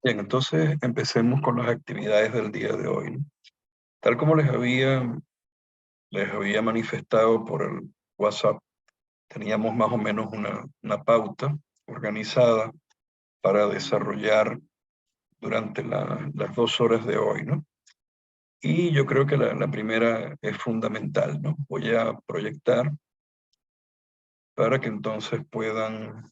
Bien, entonces empecemos con las actividades del día de hoy, ¿no? Tal como les había manifestado por el WhatsApp, teníamos más o menos una pauta organizada para desarrollar durante las 2 horas de hoy, ¿no? Y yo creo que la primera es fundamental, ¿no? Voy a proyectar para que entonces puedan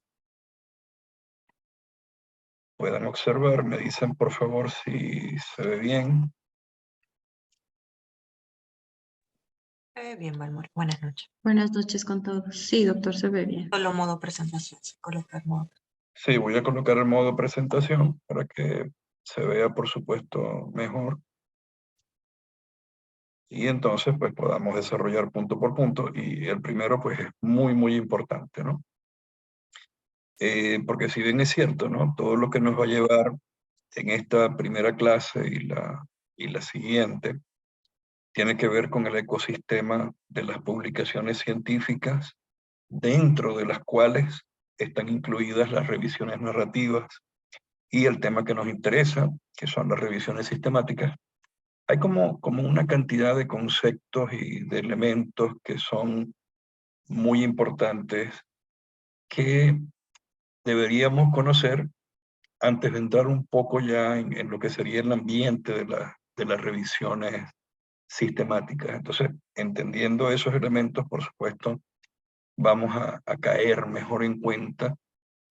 observar. Me dicen por favor si se ve bien. Bien, Balmori. Buenas noches. Buenas noches con todos. Sí, doctor, se ve bien. Solo modo presentación. Se coloca el modo. Sí, voy a colocar el modo presentación para que se vea, por supuesto, mejor. Y entonces, pues, podamos desarrollar punto por punto. Y el primero, pues, es muy, muy importante, ¿no? Porque si bien es cierto, ¿no? Todo lo que nos va a llevar en esta primera clase y la siguiente tiene que ver con el ecosistema de las publicaciones científicas, dentro de las cuales están incluidas las revisiones narrativas y el tema que nos interesa, que son las revisiones sistemáticas. Hay como una cantidad de conceptos y de elementos que son muy importantes que deberíamos conocer antes de entrar un poco ya en lo que sería el ambiente de las revisiones sistemáticas. Entonces, entendiendo esos elementos, por supuesto, vamos a caer mejor en cuenta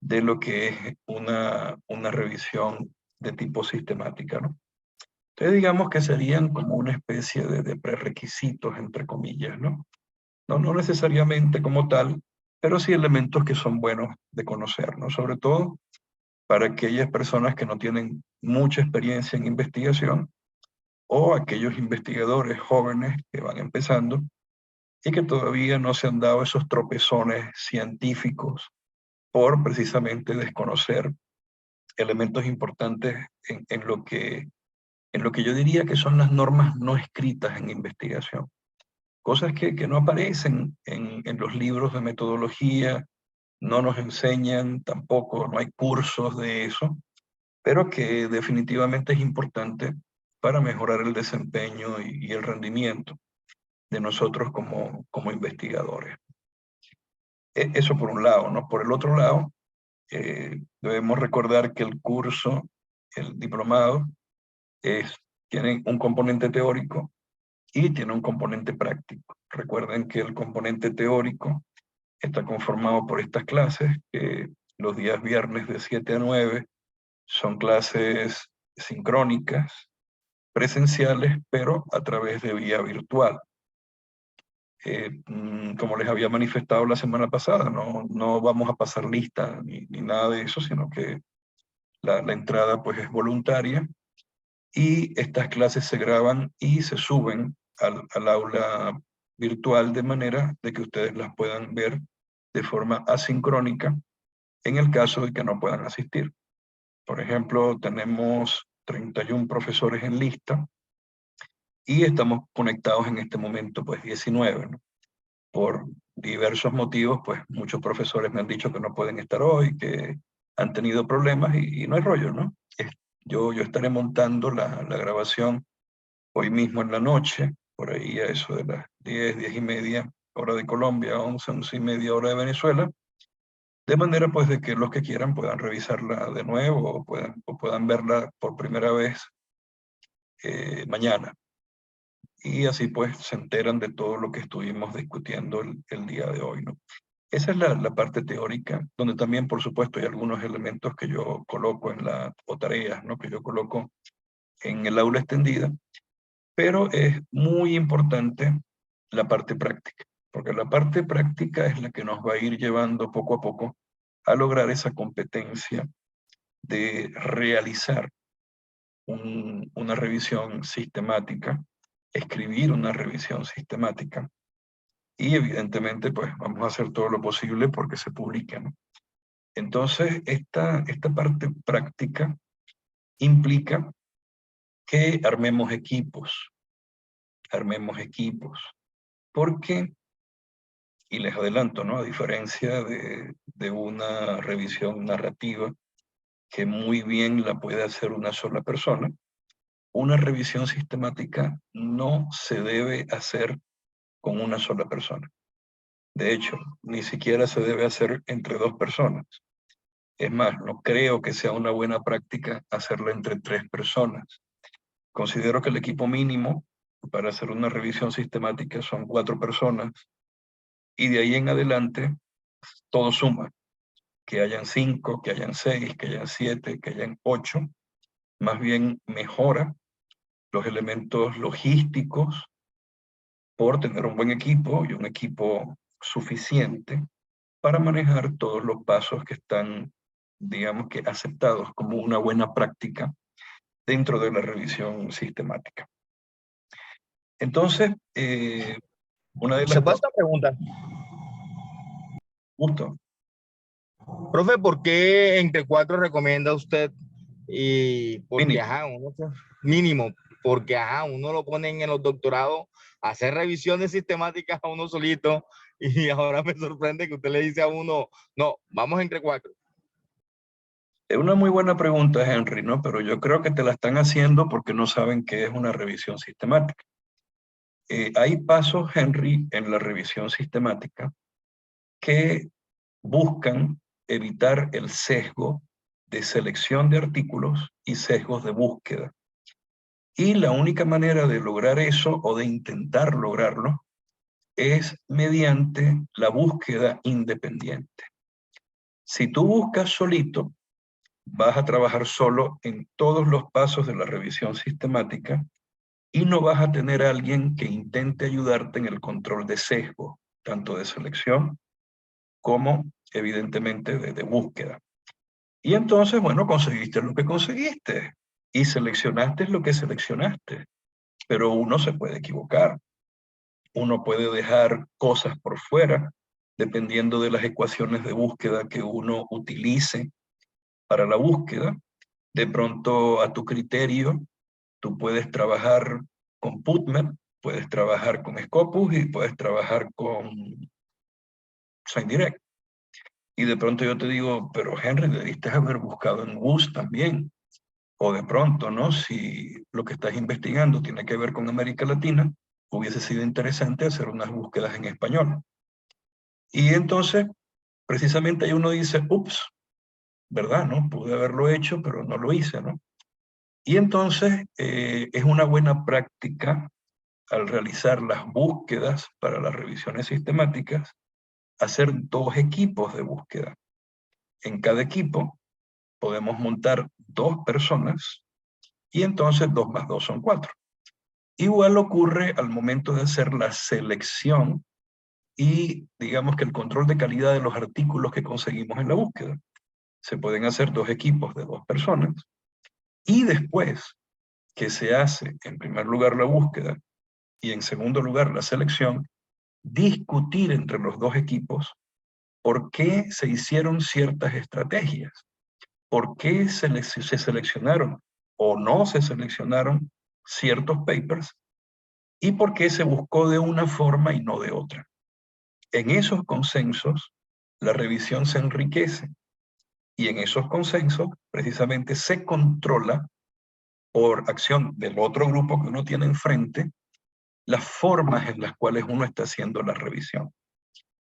de lo que es una revisión de tipo sistemática, ¿no? Entonces digamos que serían como una especie de prerequisitos, entre comillas, ¿no? No necesariamente como tal, pero sí elementos que son buenos de conocer, ¿no? Sobre todo para aquellas personas que no tienen mucha experiencia en investigación o aquellos investigadores jóvenes que van empezando y que todavía no se han dado esos tropezones científicos por precisamente desconocer elementos importantes en lo que yo diría que son las normas no escritas en investigación. Cosas que no aparecen en los libros de metodología, no nos enseñan tampoco, no hay cursos de eso, pero que definitivamente es importante para mejorar el desempeño y el rendimiento de nosotros como investigadores. Eso por un lado, ¿no? Por el otro lado, debemos recordar que el curso, el diplomado, tiene un componente teórico y tiene un componente práctico. Recuerden que el componente teórico está conformado por estas clases, que los días viernes de 7 a 9 son clases sincrónicas, presenciales, pero a través de vía virtual. Como les había manifestado la semana pasada, no vamos a pasar lista ni nada de eso, sino que la entrada pues es voluntaria y estas clases se graban y se suben al aula virtual de manera de que ustedes las puedan ver de forma asincrónica en el caso de que no puedan asistir. Por ejemplo, tenemos 31 profesores en lista y estamos conectados en este momento pues 19, ¿no? Por diversos motivos, pues muchos profesores me han dicho que no pueden estar hoy, que han tenido problemas y no hay rollo, ¿no? Yo estaré montando la grabación hoy mismo en la noche, por ahí a eso de las 10 y media, hora de Colombia, 11 y media, hora de Venezuela, de manera pues de que los que quieran puedan revisarla de nuevo o puedan verla por primera vez mañana. Y así pues se enteran de todo lo que estuvimos discutiendo el día de hoy, ¿no? Esa es la parte teórica, donde también, por supuesto, hay algunos elementos que yo coloco o tareas, ¿no? Que yo coloco en el aula extendida, pero es muy importante la parte práctica, porque la parte práctica es la que nos va a ir llevando poco a poco a lograr esa competencia de realizar una revisión sistemática, escribir una revisión sistemática, y evidentemente pues vamos a hacer todo lo posible porque se publique, ¿no? Entonces, esta parte práctica implica que armemos equipos, porque, y les adelanto, ¿no? A diferencia de una revisión narrativa, que muy bien la puede hacer una sola persona. Una revisión sistemática no se debe hacer con una sola persona. De hecho, ni siquiera se debe hacer entre dos personas. Es más, no creo que sea una buena práctica hacerla entre 3 personas. Considero que el equipo mínimo para hacer una revisión sistemática son 4 personas, y de ahí en adelante todo suma. Que hayan 5, que hayan 6, que hayan 7, que hayan 8, más bien mejora los elementos logísticos por tener un buen equipo y un equipo suficiente para manejar todos los pasos que están, digamos que aceptados como una buena práctica dentro de la revisión sistemática. Entonces, una de las... ¿Se puede hacer una pregunta? Justo. Profe, ¿por qué entre 4 recomienda usted? Y porque, Mínimo. ajá, mínimo, porque, ajá, uno lo ponen en los doctorados a hacer revisiones sistemáticas a uno solito, y ahora me sorprende que usted le dice a uno, no, vamos entre 4. Es una muy buena pregunta, Henry, ¿no? Pero yo creo que te la están haciendo porque no saben qué es una revisión sistemática. Hay pasos, Henry, en la revisión sistemática que buscan evitar el sesgo de selección de artículos y sesgos de búsqueda. Y la única manera de lograr eso, o de intentar lograrlo, es mediante la búsqueda independiente. Si tú buscas solito, vas a trabajar solo en todos los pasos de la revisión sistemática y no vas a tener a alguien que intente ayudarte en el control de sesgo, tanto de selección como, evidentemente, de búsqueda. Y entonces, bueno, conseguiste lo que conseguiste y seleccionaste lo que seleccionaste, pero uno se puede equivocar. Uno puede dejar cosas por fuera, dependiendo de las ecuaciones de búsqueda que uno utilice para la búsqueda. De pronto, a tu criterio, tú puedes trabajar con PubMed, puedes trabajar con Scopus y puedes trabajar con ScienDirect. Y de pronto yo te digo, pero Henry, debiste haber buscado en WUS también. O de pronto, ¿no? Si lo que estás investigando tiene que ver con América Latina, hubiese sido interesante hacer unas búsquedas en español. Y entonces, precisamente ahí uno dice, ups, ¿verdad? ¿No? Pude haberlo hecho, pero no lo hice, ¿no? Y entonces es una buena práctica al realizar las búsquedas para las revisiones sistemáticas, hacer 2 equipos de búsqueda. En cada equipo podemos montar 2 personas y entonces 2 más 2 son 4. Igual ocurre al momento de hacer la selección y digamos que el control de calidad de los artículos que conseguimos en la búsqueda. Se pueden hacer 2 equipos de 2 personas y después que se hace en primer lugar la búsqueda y en segundo lugar la selección, discutir entre los 2 equipos por qué se hicieron ciertas estrategias, por qué se seleccionaron o no se seleccionaron ciertos papers y por qué se buscó de una forma y no de otra. En esos consensos, la revisión se enriquece y en esos consensos precisamente se controla por acción del otro grupo que uno tiene enfrente las formas en las cuales uno está haciendo la revisión.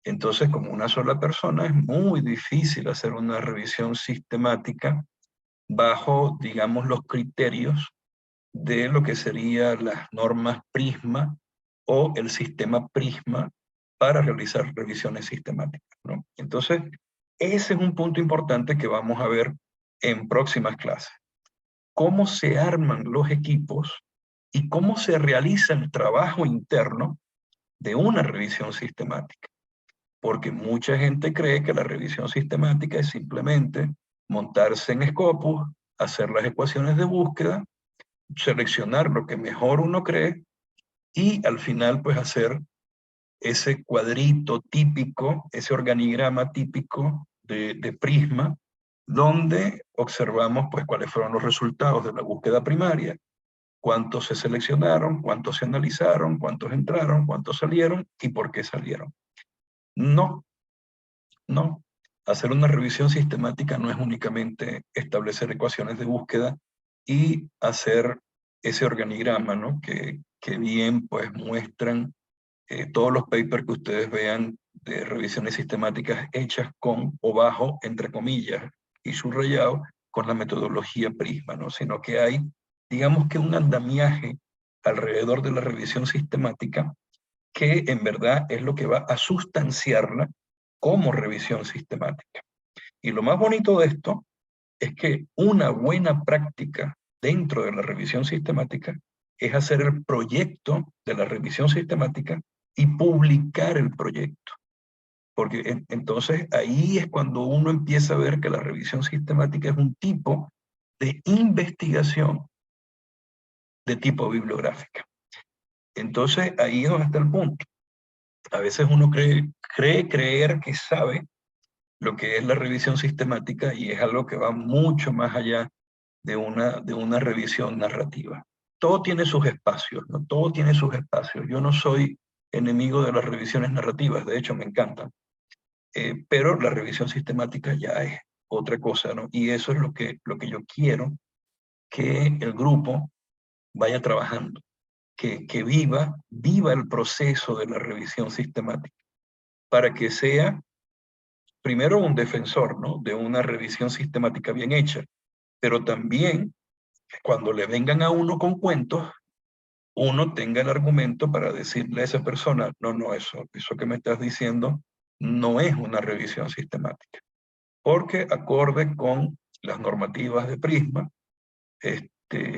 Entonces, como una sola persona, es muy difícil hacer una revisión sistemática bajo, digamos, los criterios de lo que serían las normas Prisma o el sistema Prisma para realizar revisiones sistemáticas, ¿no? Entonces, ese es un punto importante que vamos a ver en próximas clases. Cómo se arman los equipos y cómo se realiza el trabajo interno de una revisión sistemática. Porque mucha gente cree que la revisión sistemática es simplemente montarse en Scopus, hacer las ecuaciones de búsqueda, seleccionar lo que mejor uno cree y al final pues hacer ese cuadrito típico, ese organigrama típico de Prisma, donde observamos pues cuáles fueron los resultados de la búsqueda primaria, cuántos se seleccionaron, cuántos se analizaron, cuántos entraron, cuántos salieron y por qué salieron. No. hacer una revisión sistemática no es únicamente establecer ecuaciones de búsqueda y hacer ese organigrama, ¿no? Que bien pues muestran todos los papers que ustedes vean de revisiones sistemáticas hechas con o bajo, entre comillas, y subrayado, con la metodología Prisma, ¿no? Sino que hay, digamos que un andamiaje alrededor de la revisión sistemática que en verdad es lo que va a sustanciarla como revisión sistemática. Y lo más bonito de esto es que una buena práctica dentro de la revisión sistemática es hacer el proyecto de la revisión sistemática y publicar el proyecto. Porque entonces ahí es cuando uno empieza a ver que la revisión sistemática es un tipo de investigación de tipo bibliográfica. Entonces ahí es donde está el punto. A veces uno creer que sabe lo que es la revisión sistemática y es algo que va mucho más allá de una revisión narrativa. Todo tiene sus espacios, ¿no? Todo tiene sus espacios. Yo no soy enemigo de las revisiones narrativas, de hecho me encantan. Pero la revisión sistemática ya es otra cosa, ¿no? Y eso es lo que yo quiero que el grupo vaya trabajando, que viva el proceso de la revisión sistemática, para que sea primero un defensor, ¿no? De una revisión sistemática bien hecha, pero también cuando le vengan a uno con cuentos, uno tenga el argumento para decirle a esa persona, no, eso que me estás diciendo no es una revisión sistemática. Porque acorde con las normativas de Prisma,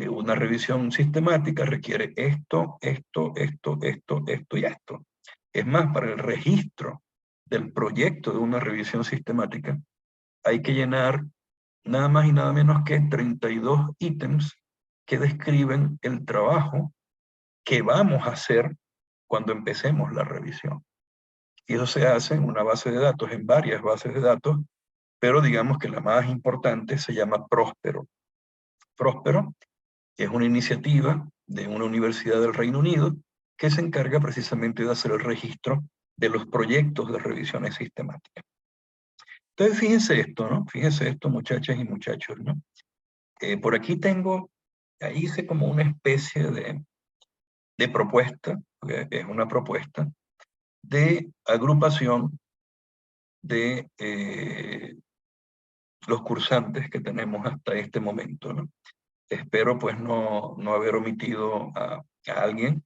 una revisión sistemática requiere esto y esto. Es más, para el registro del proyecto de una revisión sistemática, hay que llenar nada más y nada menos que 32 ítems que describen el trabajo que vamos a hacer cuando empecemos la revisión. Y eso se hace en una base de datos, en varias bases de datos, pero digamos que la más importante se llama Próspero. Próspero es una iniciativa de una universidad del Reino Unido que se encarga precisamente de hacer el registro de los proyectos de revisiones sistemáticas. Entonces, fíjense esto, ¿no? Fíjense esto, muchachas y muchachos, ¿no? Por aquí ahí hice como una especie de propuesta, es una propuesta, de agrupación de los cursantes que tenemos hasta este momento, ¿no? Espero pues no haber omitido a alguien.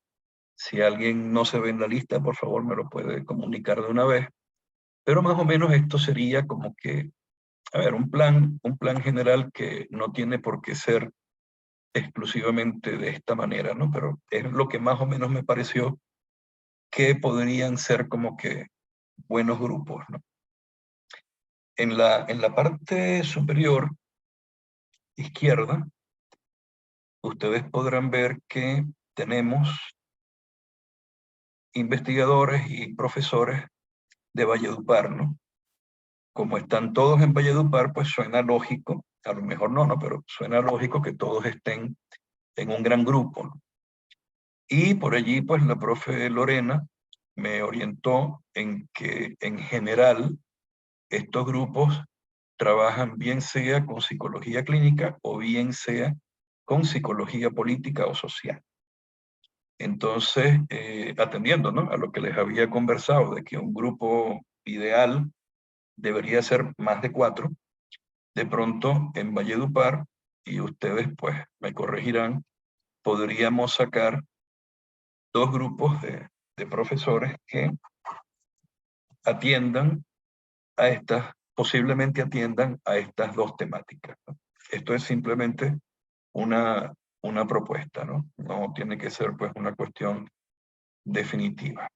Si alguien no se ve en la lista, por favor me lo puede comunicar de una vez. Pero más o menos esto sería como que, a ver, un plan general que no tiene por qué ser exclusivamente de esta manera, ¿no? Pero es lo que más o menos me pareció que podrían ser como que buenos grupos, ¿no? En la parte superior izquierda, ustedes podrán ver que tenemos investigadores y profesores de Valledupar, ¿no? Como están todos en Valledupar, pues suena lógico, a lo mejor no, pero suena lógico que todos estén en un gran grupo, ¿no? Y por allí, pues la profe Lorena me orientó en que en general estos grupos trabajan bien sea con psicología clínica o bien sea con psicología política o social. Entonces, atendiendo, ¿no?, a lo que les había conversado de que un grupo ideal debería ser más de 4, de pronto en Valledupar, y ustedes pues me corregirán, podríamos sacar 2 grupos de profesores que posiblemente atiendan a estas 2 temáticas, ¿no? Esto es simplemente una propuesta, ¿no? No tiene que ser pues una cuestión definitiva.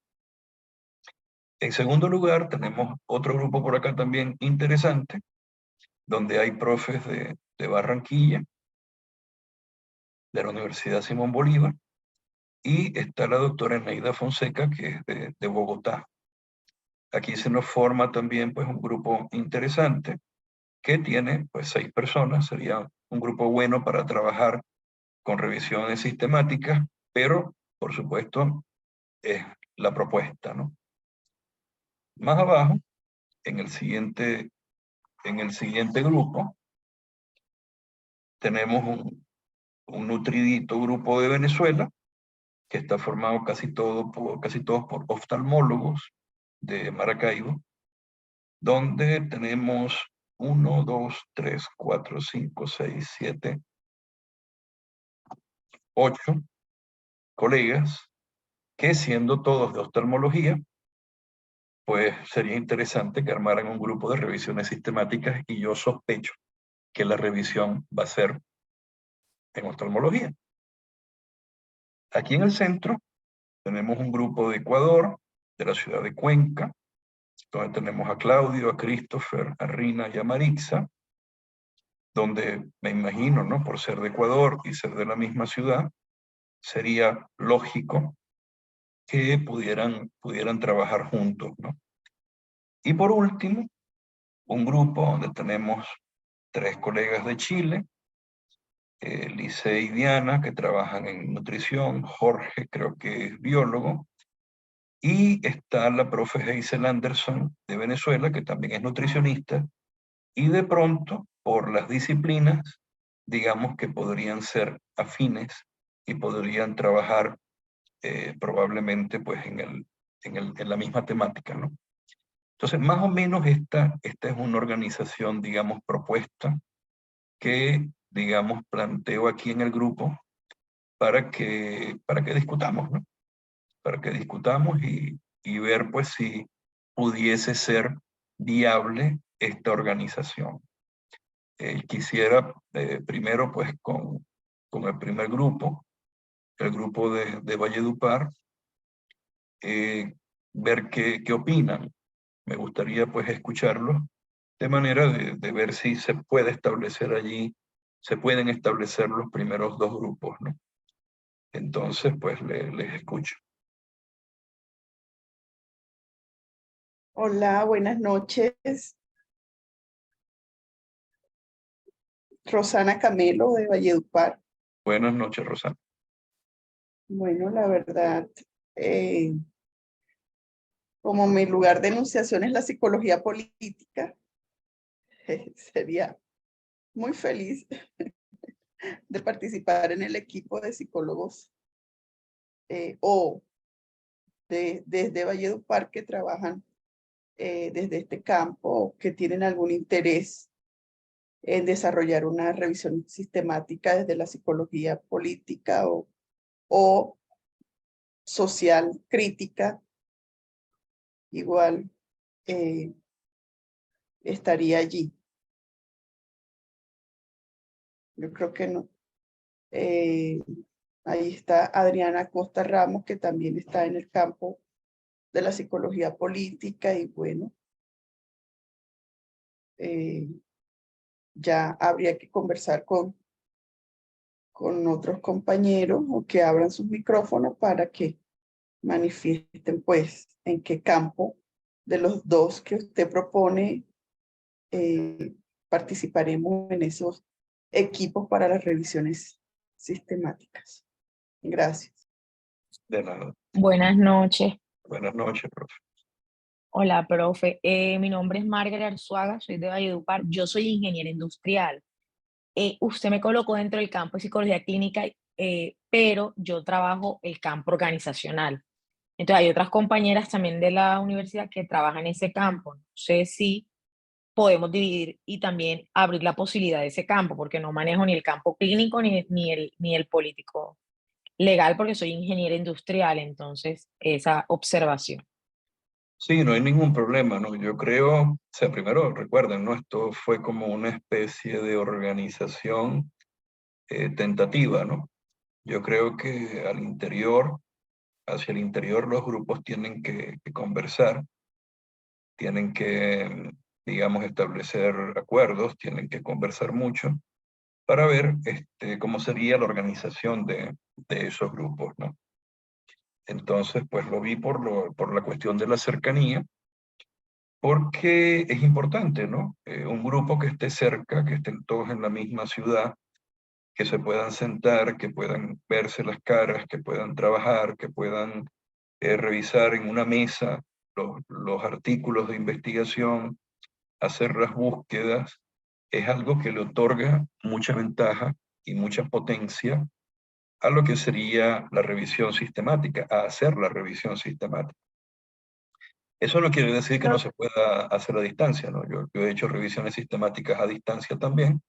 En segundo lugar, tenemos otro grupo por acá también interesante, donde hay profes de Barranquilla, de la Universidad Simón Bolívar, y está la doctora Eneida Fonseca, que es de Bogotá. Aquí se nos forma también pues un grupo interesante que tiene pues 6 personas, sería un grupo bueno para trabajar con revisiones sistemáticas, pero por supuesto es la propuesta, ¿no? Más abajo, en el siguiente en el siguiente grupo tenemos un nutridito grupo de Venezuela, que está formado casi todos por oftalmólogos de Maracaibo, donde tenemos 1, 2, 3, 4, 5, 6, 7, 8 colegas, que siendo todos de oftalmología, pues sería interesante que armaran un grupo de revisiones sistemáticas, y yo sospecho que la revisión va a ser en oftalmología. Aquí en el centro tenemos un grupo de Ecuador, de la ciudad de Cuenca, donde tenemos a Claudio, a Christopher, a Rina y a Marixa, donde me imagino, ¿no?, por ser de Ecuador y ser de la misma ciudad, sería lógico que pudieran trabajar juntos, ¿no? Y por último, un grupo donde tenemos 3 colegas de Chile, Lice y Diana, que trabajan en nutrición, Jorge creo que es biólogo, y está la profe Hazel Anderson de Venezuela, que también es nutricionista, y de pronto, por las disciplinas, digamos que podrían ser afines y podrían trabajar probablemente pues en la misma temática, ¿no? Entonces, más o menos esta es una organización, digamos, propuesta que, digamos, planteo aquí en el grupo para que discutamos, ¿no? Para que discutamos y ver, pues, si pudiese ser viable esta organización. Quisiera primero, pues, con el primer grupo, el grupo de Valledupar, ver qué opinan. Me gustaría, pues, escucharlos, de manera de ver si se puede establecer allí, se pueden establecer los primeros 2 grupos, ¿no? Entonces, pues, les escucho. Hola, buenas noches. Rosana Camelo de Valledupar. Buenas noches, Rosana. Bueno, la verdad, como mi lugar de enunciación es la psicología política, sería muy feliz de participar en el equipo de psicólogos o desde Valledupar que trabajan desde este campo, que tienen algún interés en desarrollar una revisión sistemática desde la psicología política o social crítica. Igual estaría allí. Yo creo que no. Ahí está Adriana Costa Ramos, que también está en el campo de la psicología política, y bueno, ya habría que conversar con otros compañeros o que abran sus micrófonos para que manifiesten pues en qué campo de los 2 que usted propone participaremos en esos equipos para las revisiones sistemáticas. Gracias. De nada. Buenas noches. Buenas noches, profe. Hola, profe. Mi nombre es Margaret Arzuaga, soy de Valledupar. Yo soy ingeniera industrial. Usted me colocó dentro del campo de psicología clínica, pero yo trabajo el campo organizacional. Entonces hay otras compañeras también de la universidad que trabajan en ese campo. No sé si podemos dividir y también abrir la posibilidad de ese campo, porque no manejo ni el campo clínico ni el político legal, porque soy ingeniera industrial. Entonces, esa observación. Sí, no hay ningún problema, ¿no? Yo creo, o sea, primero recuerden, ¿no? Esto fue como una especie de organización tentativa, ¿no? Yo creo que hacia el interior los grupos tienen que conversar, tienen que, digamos, establecer acuerdos, tienen que conversar mucho para ver cómo sería la organización de esos grupos, ¿no? Entonces, pues lo vi por la cuestión de la cercanía, porque es importante, ¿no? Un grupo que esté cerca, que estén todos en la misma ciudad, que se puedan sentar, que puedan verse las caras, que puedan trabajar, que puedan revisar en una mesa los artículos de investigación, hacer las búsquedas es algo que le otorga mucha ventaja y mucha potencia a lo que sería la revisión sistemática, a hacer la revisión sistemática. Eso no quiere decir que no se pueda hacer a distancia, ¿no? Yo he hecho revisiones sistemáticas a distancia también,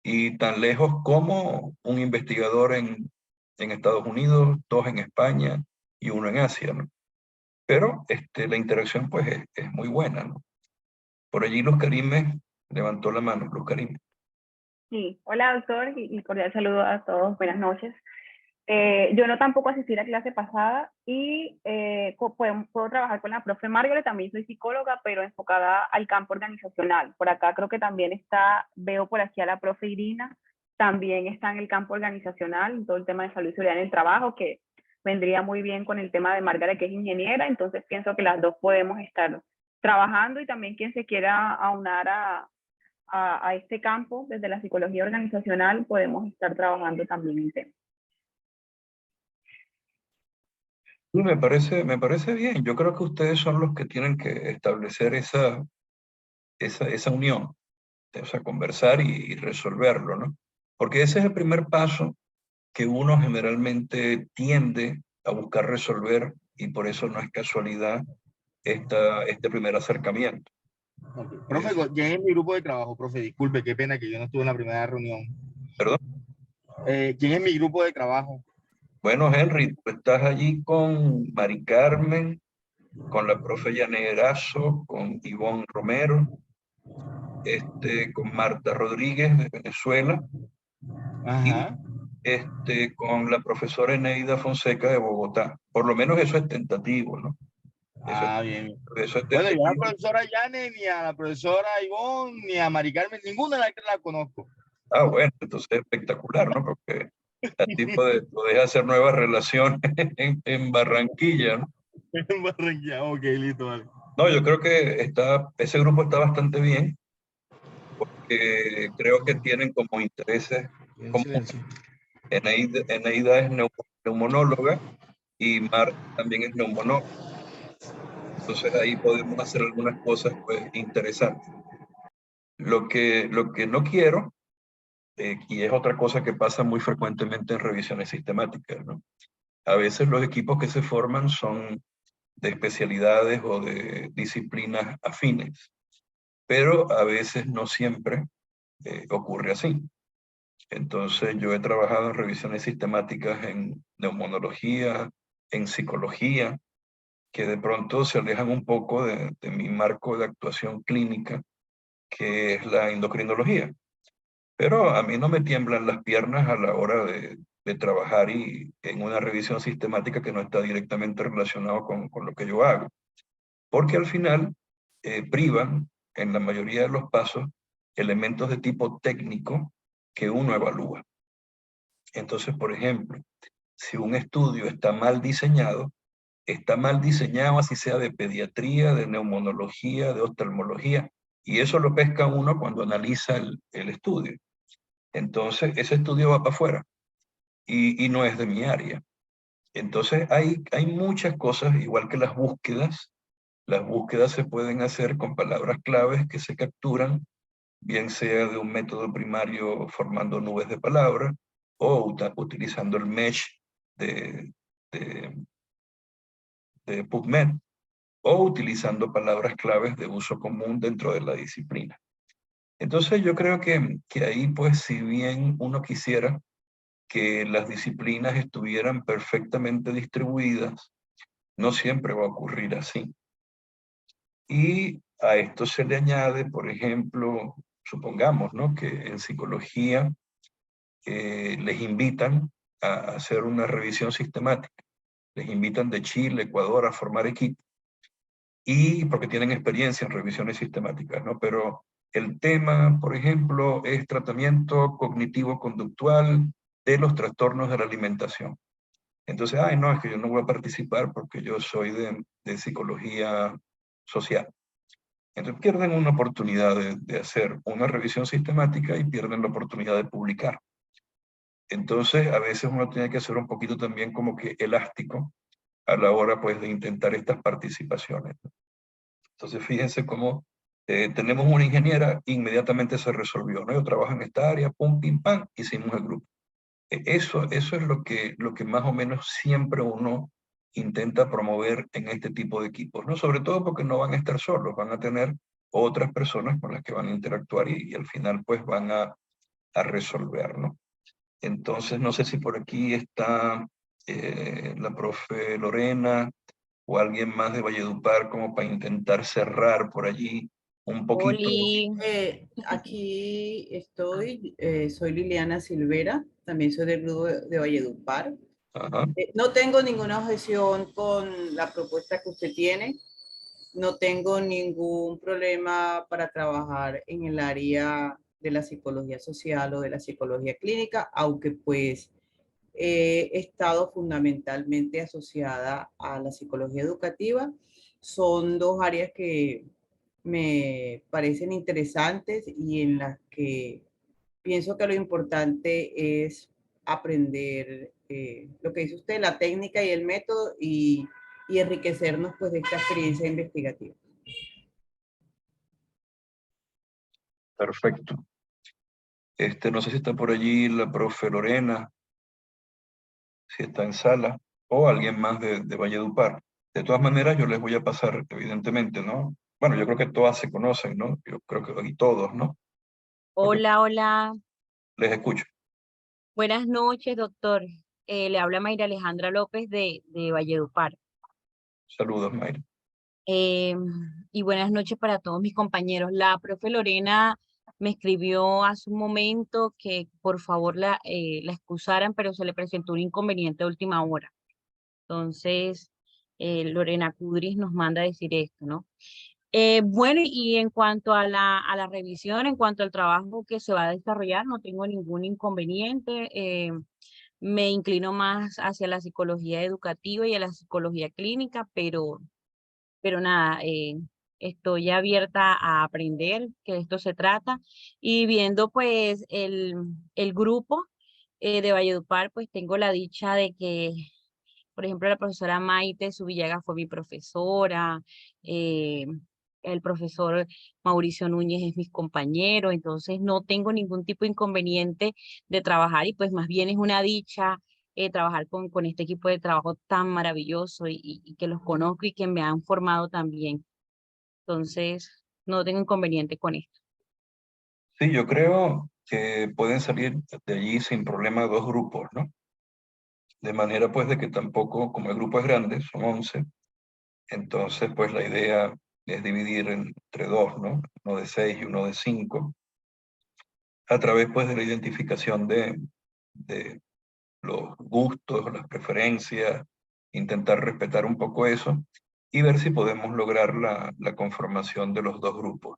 y tan lejos como un investigador en Estados Unidos, 2 en España y 1 en Asia, ¿no? Pero la interacción pues es muy buena, ¿no? Por allí Luz Karime levantó la mano. Luz Karime. Sí, hola doctor y cordial saludo a todos, buenas noches. Yo no tampoco asistí a la clase pasada y puedo trabajar con la profe Margaret, también soy psicóloga, pero enfocada al campo organizacional. Por acá creo que también veo por aquí a la profe Irina, también está en el campo organizacional, todo el tema de salud y seguridad en el trabajo, que vendría muy bien con el tema de Margaret, que es ingeniera, entonces pienso que las dos podemos estar trabajando, y también quien se quiera aunar a este campo desde la psicología organizacional, podemos estar trabajando también en tema. Sí, me parece bien. Yo creo que ustedes son los que tienen que establecer esa unión, o sea, conversar y resolverlo, ¿no? Porque ese es el primer paso que uno generalmente tiende a buscar resolver, y por eso no es casualidad este primer acercamiento. Okay. Profe, ¿quién es mi grupo de trabajo? Profe, disculpe, qué pena que yo no estuve en la primera reunión. ¿Perdón? ¿Quién es mi grupo de trabajo? Bueno, Henry, tú estás allí con Mari Carmen, con la profe Yanerazo, con Ivonne Romero, con Marta Rodríguez de Venezuela. Ajá. Y con la profesora Eneida Fonseca de Bogotá. Por lo menos eso es tentativo, ¿no? Bien. Eso es Bueno, yo a la tentativo. profesora Yane, ni a la profesora Ivonne, ni a Mari Carmen, ninguna de las que la conozco. Ah, bueno, entonces es espectacular, ¿no? Porque así podés hacer nuevas relaciones en Barranquilla, ¿no? En Barranquilla, ok, listo, vale. No, yo creo que ese grupo está bastante bien, porque creo que tienen como intereses comunes. Eneida es neumonóloga y Marta también es neumonóloga. Entonces ahí podemos hacer algunas cosas pues interesantes. Lo que no quiero, y es otra cosa que pasa muy frecuentemente en revisiones sistemáticas, ¿no? A veces los equipos que se forman son de especialidades o de disciplinas afines, pero a veces no siempre ocurre así. Entonces yo he trabajado en revisiones sistemáticas en neumonología, en psicología, que de pronto se alejan un poco de mi marco de actuación clínica, que es la endocrinología. Pero a mí no me tiemblan las piernas a la hora de trabajar en una revisión sistemática que no está directamente relacionado con lo que yo hago. Porque al final privan, en la mayoría de los pasos, elementos de tipo técnico que uno evalúa. Entonces, por ejemplo, si un estudio está mal diseñado así sea de pediatría, de neumonología, de oftalmología, y eso lo pesca uno cuando analiza el estudio. Entonces, ese estudio va para afuera y no es de mi área. Entonces, hay muchas cosas, igual que las búsquedas. Las búsquedas se pueden hacer con palabras claves que se capturan, bien sea de un método primario formando nubes de palabras, o utilizando el mesh de PubMed, o utilizando palabras claves de uso común dentro de la disciplina. Entonces yo creo que ahí, pues, si bien uno quisiera que las disciplinas estuvieran perfectamente distribuidas, no siempre va a ocurrir así. Y a esto se le añade, por ejemplo, supongamos, ¿no?, que en psicología les invitan a hacer una revisión sistemática. Les invitan de Chile, Ecuador, a formar equipo. Y porque tienen experiencia en revisiones sistemáticas, ¿no? Pero el tema, por ejemplo, es tratamiento cognitivo-conductual de los trastornos de la alimentación. Entonces, no, es que yo no voy a participar porque yo soy de psicología social. Entonces pierden una oportunidad de hacer una revisión sistemática y pierden la oportunidad de publicar. Entonces, a veces uno tiene que ser un poquito también como que elástico a la hora, pues, de intentar estas participaciones. Entonces, fíjense cómo tenemos una ingeniera, inmediatamente se resolvió, ¿no? Yo trabajo en esta área, pum, pim, pam, hicimos el grupo. Eso es lo que más o menos siempre uno intenta promover en este tipo de equipos, ¿no? Sobre todo porque no van a estar solos, van a tener otras personas con las que van a interactuar y al final pues van a resolver, ¿no? Entonces, no sé si por aquí está la profe Lorena o alguien más de Valledupar como para intentar cerrar por allí un poquito. Oli. Aquí estoy, soy Liliana Silvera, también soy del grupo de Valledupar. Ajá. No tengo ninguna objeción con la propuesta que usted tiene, no tengo ningún problema para trabajar en el área de la psicología social o de la psicología clínica, aunque pues he estado fundamentalmente asociada a la psicología educativa. Son dos áreas que me parecen interesantes y en las que pienso que lo importante es aprender lo que dice usted, la técnica y el método y enriquecernos pues de esta experiencia investigativa. Perfecto. No sé si está por allí la profe Lorena, si está en sala, o alguien más de Valledupar. De todas maneras, yo les voy a pasar, evidentemente, ¿no? Bueno, yo creo que todas se conocen, ¿no? Yo creo que aquí todos, ¿no? Hola, hola. Les escucho. Buenas noches, doctor. Le habla Mayra Alejandra López de Valledupar. Saludos, Mayra. Y buenas noches para todos mis compañeros. La profe Lorena me escribió hace un momento que por favor la excusaran, pero se le presentó un inconveniente a última hora. Entonces, Lorena Kudris nos manda a decir esto, ¿no? Bueno, y en cuanto a la revisión, en cuanto al trabajo que se va a desarrollar, no tengo ningún inconveniente. Me inclino más hacia la psicología educativa y a la psicología clínica, pero nada, estoy abierta a aprender que de esto se trata y viendo pues el grupo de Valledupar, pues tengo la dicha de que, por ejemplo, la profesora Maite Subillaga fue mi profesora, eh, el profesor Mauricio Núñez es mi compañero, entonces no tengo ningún tipo de inconveniente de trabajar y pues más bien es una dicha trabajar con este equipo de trabajo tan maravilloso y que los conozco y que me han formado también. Entonces, no tengo inconveniente con esto. Sí, yo creo que pueden salir de allí sin problema dos grupos, ¿no? De manera pues de que tampoco, como el grupo es grande, son 11, entonces pues la idea es dividir entre dos, ¿no? Uno de 6 y uno de 5, a través pues de la identificación de los gustos, las preferencias, intentar respetar un poco eso y ver si podemos lograr la conformación de los dos grupos.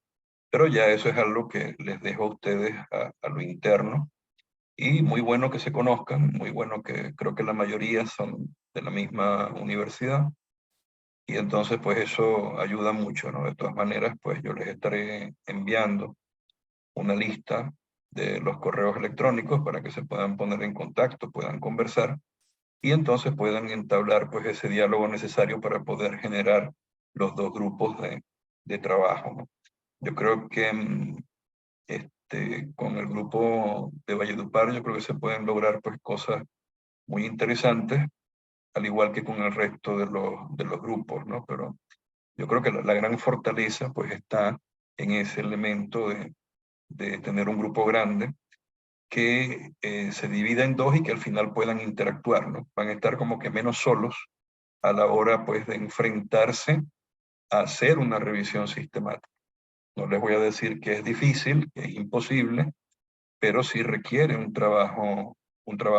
Pero ya eso es algo que les dejo a ustedes a lo interno. Y muy bueno que se conozcan, muy bueno que creo que la mayoría son de la misma universidad. Y entonces pues eso ayuda mucho, ¿no? De todas maneras, pues yo les estaré enviando una lista de los correos electrónicos para que se puedan poner en contacto, puedan conversar y entonces puedan entablar pues ese diálogo necesario para poder generar los dos grupos de trabajo, ¿no? Yo creo que con el grupo de Valledupar yo creo que se pueden lograr pues cosas muy interesantes, al igual que con el resto de los grupos, ¿no? Pero yo creo que la gran fortaleza pues está en ese elemento de tener un grupo grande que se divida en dos y que al final puedan interactuar, ¿no? Van a estar como que menos solos a la hora pues de enfrentarse a hacer una revisión sistemática. No les voy a decir que es difícil, que es imposible, pero sí requiere un trabajo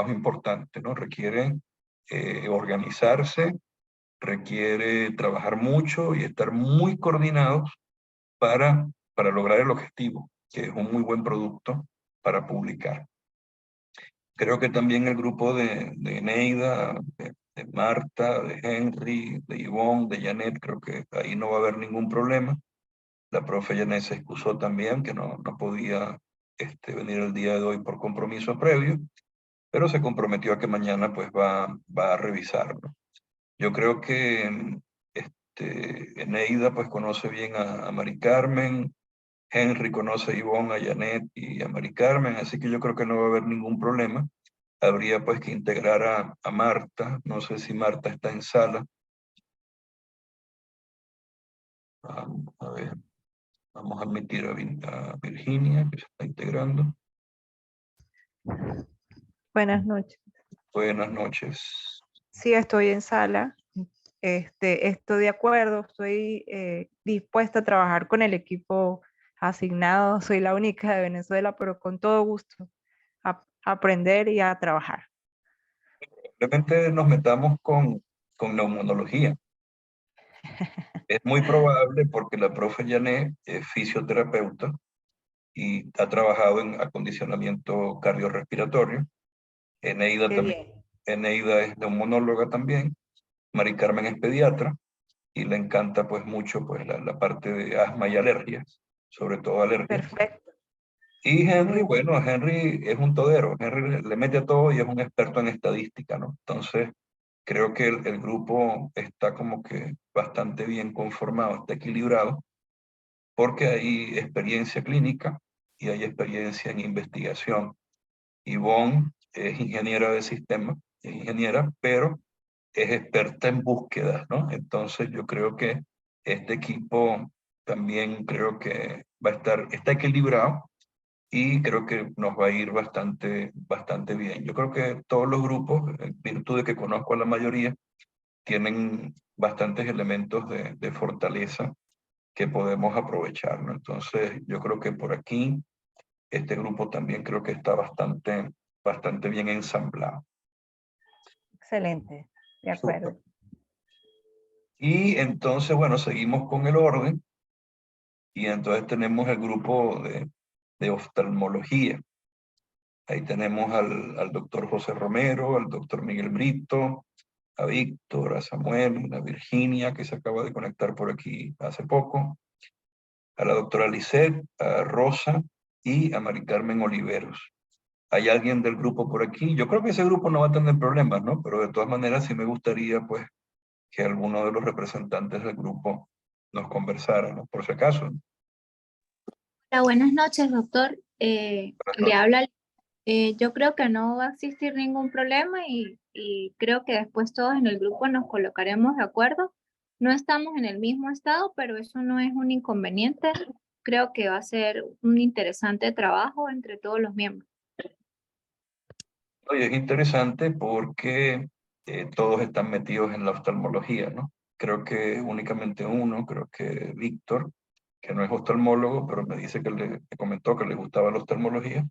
importante, ¿no? Requiere organizarse, requiere trabajar mucho y estar muy coordinados para lograr el objetivo, que es un muy buen producto para publicar. Creo que también el grupo de Neida, de Marta, de Henry, de Ivonne, de Janet, creo que ahí no va a haber ningún problema. La profe Janet se excusó también, que no podía venir el día de hoy por compromiso previo, pero se comprometió a que mañana pues va a revisarlo. Yo creo que Eneida pues conoce bien a Mari Carmen, Henry conoce a Ivonne, a Janet y a Mari Carmen, así que yo creo que no va a haber ningún problema. Habría pues que integrar a Marta, no sé si Marta está en sala. A ver, vamos a admitir a Virginia, que se está integrando. Buenas noches. Buenas noches. Sí, estoy en sala. Estoy de acuerdo, estoy dispuesta a trabajar con el equipo asignado. Soy la única de Venezuela, pero con todo gusto a aprender y a trabajar. Simplemente nos metamos con neumonología. Es muy probable porque la profe Janet es fisioterapeuta y ha trabajado en acondicionamiento cardiorrespiratorio. Eneida Qué también. bien. Eneida es neumonóloga también. Mari Carmen es pediatra y le encanta pues mucho pues la parte de asma y alergias, sobre todo alergias. Perfecto. Y Henry, bueno, Henry es un todero. Henry le mete a todo y es un experto en estadística, ¿no? Entonces, creo que el grupo está como que bastante bien conformado, está equilibrado, porque hay experiencia clínica y hay experiencia en investigación. Ivonne es ingeniera de sistemas, es ingeniera, pero es experta en búsquedas, ¿no? Entonces yo creo que este equipo también creo que está equilibrado y creo que nos va a ir bastante bien. Yo creo que todos los grupos, en virtud de que conozco a la mayoría, tienen bastantes elementos de fortaleza que podemos aprovechar, ¿no? Entonces, yo creo que por aquí, este grupo también creo que está bastante bien ensamblado. Excelente, de acuerdo. Súper. Y entonces, bueno, seguimos con el orden. Y entonces tenemos el grupo de oftalmología. Ahí tenemos al doctor José Romero, al doctor Miguel Brito, a Víctor, a Samuel, a Virginia, que se acaba de conectar por aquí hace poco, a la doctora Lisette, a Rosa y a Mari Carmen Oliveros. ¿Hay alguien del grupo por aquí? Yo creo que ese grupo no va a tener problemas, ¿no? Pero de todas maneras sí me gustaría, pues, que alguno de los representantes del grupo nos conversara, ¿no? Por si acaso. Hola, buenas noches, doctor. Le habla. Yo creo que no va a existir ningún problema y creo que después todos en el grupo nos colocaremos de acuerdo. No estamos en el mismo estado, pero eso no es un inconveniente. Creo que va a ser un interesante trabajo entre todos los miembros. Oye, es interesante porque todos están metidos en la oftalmología, ¿no? Creo que únicamente uno, creo que Víctor, que no es oftalmólogo, pero me dice que me comentó que le gustaba la oftalmología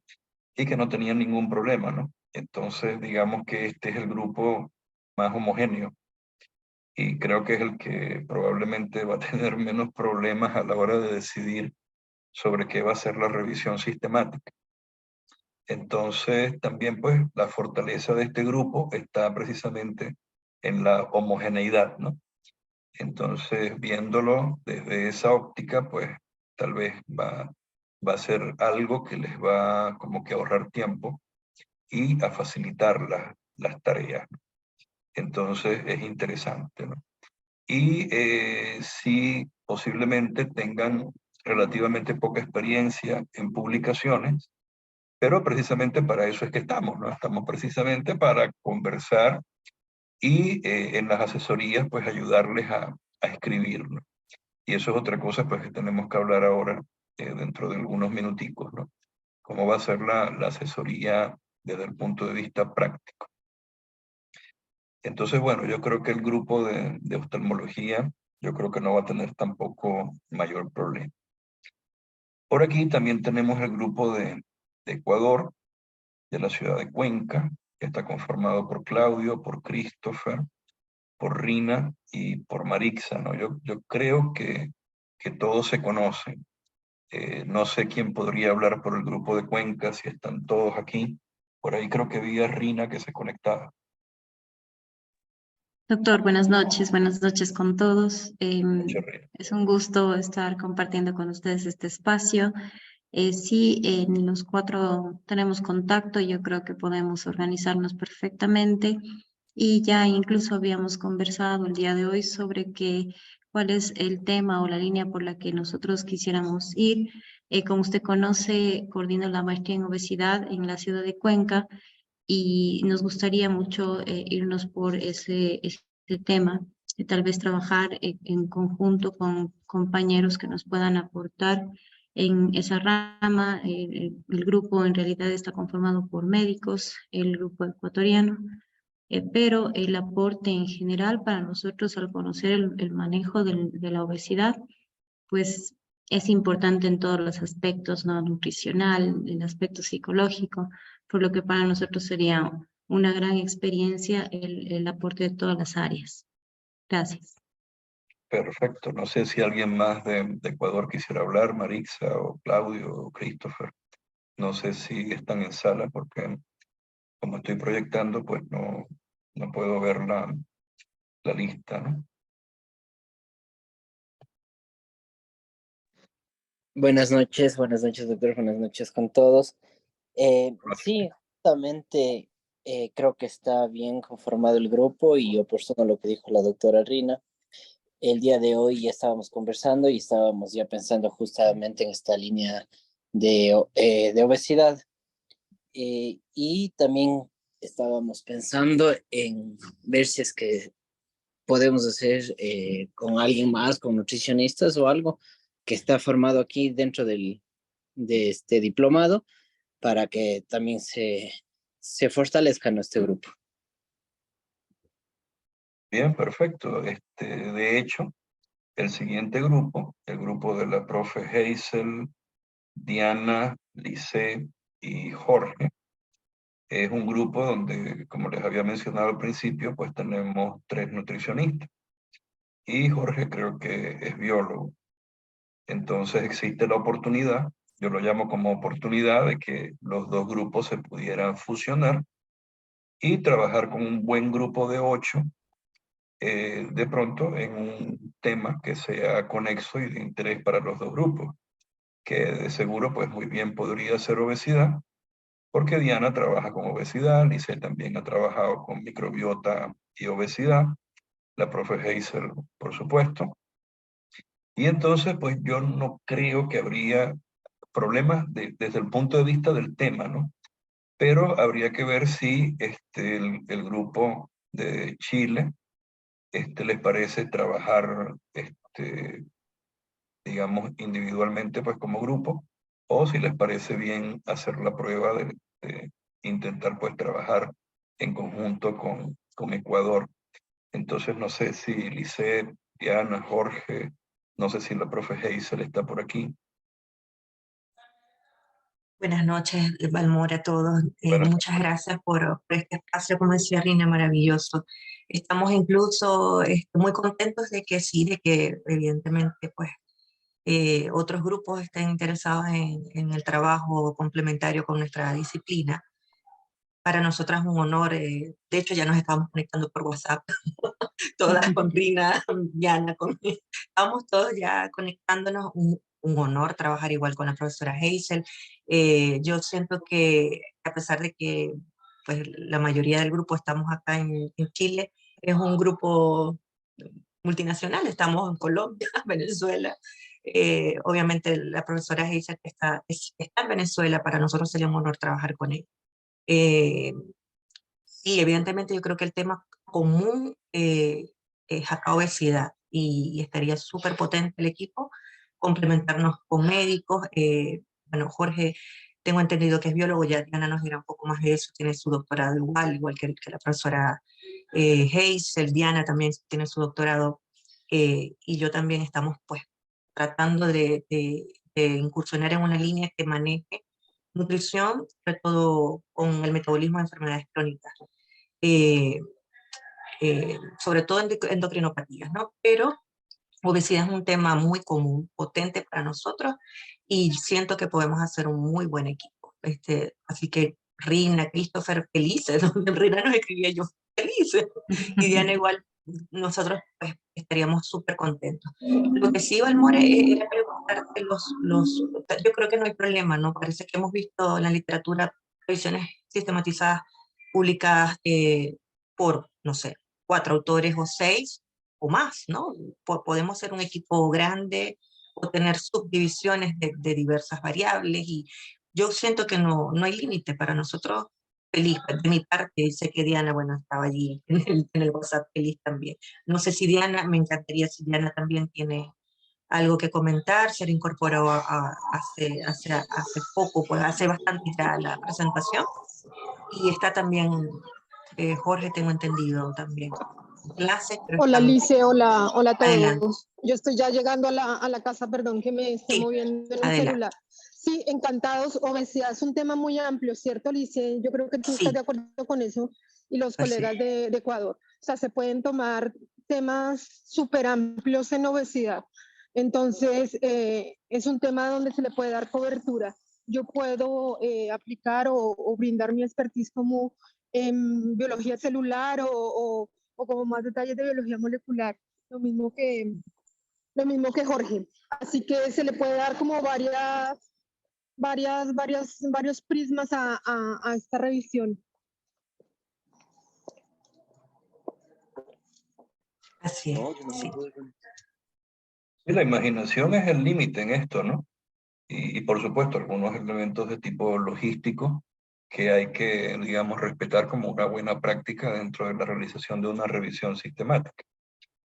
y que no tenía ningún problema, ¿no? Entonces, digamos que este es el grupo más homogéneo y creo que es el que probablemente va a tener menos problemas a la hora de decidir sobre qué va a ser la revisión sistemática. Entonces, también pues la fortaleza de este grupo está precisamente en la homogeneidad, ¿no? Entonces, viéndolo desde esa óptica, pues tal vez va a ser algo que les va como que a ahorrar tiempo y a facilitar las tareas, ¿no? Entonces, es interesante, ¿no? Y sí, posiblemente tengan relativamente poca experiencia en publicaciones, pero precisamente para eso es que estamos, ¿no? Estamos precisamente para conversar y en las asesorías, pues ayudarles a escribir, ¿no? Y eso es otra cosa, pues que tenemos que hablar ahora, dentro de algunos minuticos, ¿no? Cómo va a ser la asesoría desde el punto de vista práctico. Entonces, bueno, yo creo que el grupo de oftalmología, yo creo que no va a tener tampoco mayor problema. Por aquí también tenemos el grupo de Ecuador, de la ciudad de Cuenca, que está conformado por Claudio, por Christopher, por Rina y por Marixa, ¿no? Yo creo que todos se conocen. No sé quién podría hablar por el grupo de Cuenca, si están todos aquí. Por ahí creo que vi a Rina que se conectaba. Doctor, buenas noches con todos. Es un gusto estar compartiendo con ustedes este espacio. Sí, los cuatro tenemos contacto, yo creo que podemos organizarnos perfectamente y ya incluso habíamos conversado el día de hoy sobre que cuál es el tema o la línea por la que nosotros quisiéramos ir. Como usted conoce, coordino la maestría en obesidad en la ciudad de Cuenca y nos gustaría mucho irnos por ese tema, tal vez trabajar en conjunto con compañeros que nos puedan aportar en esa rama. El grupo en realidad está conformado por médicos, el grupo ecuatoriano, pero el aporte en general para nosotros al conocer el manejo de la obesidad, pues es importante en todos los aspectos, ¿no? Nutricional, el aspecto psicológico, por lo que para nosotros sería una gran experiencia el aporte de todas las áreas. Gracias. Perfecto. No sé si alguien más de Ecuador quisiera hablar, Marixa o Claudio o Christopher. No sé si están en sala porque como estoy proyectando, pues no puedo ver la lista, ¿no? Buenas noches, doctor, buenas noches con todos. Sí, justamente creo que está bien conformado el grupo y yo persono lo que dijo la doctora Rina. El día de hoy ya estábamos conversando y estábamos ya pensando justamente en esta línea de obesidad. Y también estábamos pensando en ver si es que podemos hacer con alguien más, con nutricionistas o algo que está formado aquí dentro de este diplomado para que también se fortalezca nuestro grupo. Bien, perfecto. De hecho, el siguiente grupo, el grupo de la profe Hazel, Diana, Lice y Jorge, es un grupo donde, como les había mencionado al principio, pues tenemos 3 nutricionistas. Y Jorge creo que es biólogo. Entonces existe la oportunidad, yo lo llamo como oportunidad de que los 2 grupos se pudieran fusionar y trabajar con un buen grupo de 8, de pronto en un tema que sea conexo y de interés para los 2 grupos, que de seguro pues muy bien podría ser obesidad, porque Diana trabaja con obesidad, Lice también ha trabajado con microbiota y obesidad, la profe Hazel, por supuesto. Y entonces, pues yo no creo que habría problemas desde el punto de vista del tema, ¿no? Pero habría que ver si el grupo de Chile les parece trabajar, digamos, individualmente, pues como grupo, o si les parece bien hacer la prueba de intentar, pues, trabajar en conjunto con Ecuador. Entonces, no sé si Lisette, Diana, Jorge, no sé si la profe Hazel está por aquí. Buenas noches, Valmor, a todos. Muchas gracias por este espacio, como decía Rina, maravilloso. Estamos incluso muy contentos de que sí, de que evidentemente pues otros grupos estén interesados en el trabajo complementario con nuestra disciplina. Para nosotras es un honor, de hecho ya nos estamos conectando por WhatsApp, todas con Rina, Diana, estamos todos ya conectándonos, un honor trabajar igual con la profesora Hazel. Yo siento que a pesar de que pues, la mayoría del grupo estamos acá en Chile, es un grupo multinacional, estamos en Colombia, Venezuela. Obviamente la profesora Hazel está en Venezuela, para nosotros sería un honor trabajar con ella. Sí, evidentemente yo creo que el tema común es acá obesidad y estaría súper potente el equipo, complementarnos con médicos. Bueno, Jorge, tengo entendido que es biólogo, ya Diana nos dirá un poco más de eso, tiene su doctorado igual que la profesora Hazel, Diana también tiene su doctorado, y yo también estamos pues tratando de incursionar en una línea que maneje nutrición, sobre todo con el metabolismo de enfermedades crónicas, sobre todo endocrinopatías, ¿no? Pero obesidad es un tema muy común, potente para nosotros, y siento que podemos hacer un muy buen equipo. Así que Rina, Christopher, felices, Rina nos escribía yo, felices, y Diana igual, nosotros pues, estaríamos súper contentos. Lo que sí, Valmore, era preguntarte yo creo que no hay problema, ¿no? Parece que hemos visto en la literatura revisiones sistematizadas publicadas por, no sé, 4 autores o 6, más, ¿no? Podemos ser un equipo grande o tener subdivisiones de diversas variables y yo siento que no hay límite para nosotros. Feliz, de mi parte, sé que Diana, bueno, estaba allí en el WhatsApp, feliz también. No sé si Diana, me encantaría si Diana también tiene algo que comentar, se incorporó hace poco, pues hace bastante ya la presentación. Y está también Jorge, tengo entendido también. Clase, pero hola Lice, hola a todos. Adelante. Yo estoy ya llegando a la casa, perdón que me esté moviendo en el celular. Sí, encantados. Obesidad es un tema muy amplio, ¿cierto, Lice? Yo creo que tú estás de acuerdo con eso y los colegas de Ecuador. O sea, se pueden tomar temas súper amplios en obesidad. Entonces, es un tema donde se le puede dar cobertura. Yo puedo aplicar o brindar mi expertise como en biología celular o como más detalles de biología molecular, lo mismo que Jorge. Así que se le puede dar como varios prismas a esta revisión. Así es. Sí. Sí, la imaginación es el límite en esto, ¿no? Y por supuesto, algunos elementos de tipo logístico que hay que, digamos, respetar como una buena práctica dentro de la realización de una revisión sistemática.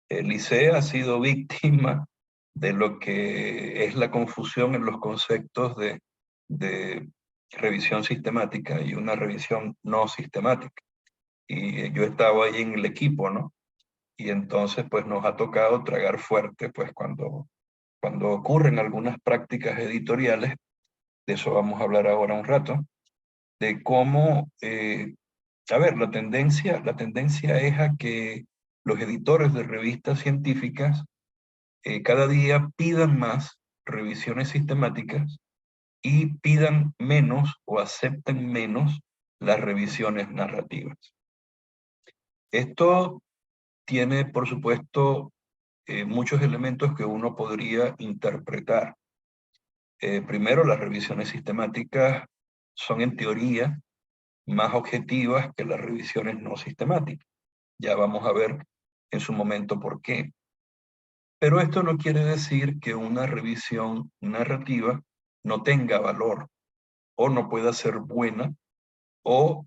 El ICE ha sido víctima de lo que es la confusión en los conceptos de revisión sistemática y una revisión no sistemática. Y yo estaba ahí en el equipo, ¿no? Y entonces, pues nos ha tocado tragar fuerte, pues cuando ocurren algunas prácticas editoriales, de eso vamos a hablar ahora un rato, de cómo, a ver, la tendencia es a que los editores de revistas científicas cada día pidan más revisiones sistemáticas y pidan menos o acepten menos las revisiones narrativas. Esto tiene, por supuesto, muchos elementos que uno podría interpretar. Primero, las revisiones sistemáticas son en teoría más objetivas que las revisiones no sistemáticas. Ya vamos a ver en su momento por qué. Pero esto no quiere decir que una revisión narrativa no tenga valor o no pueda ser buena o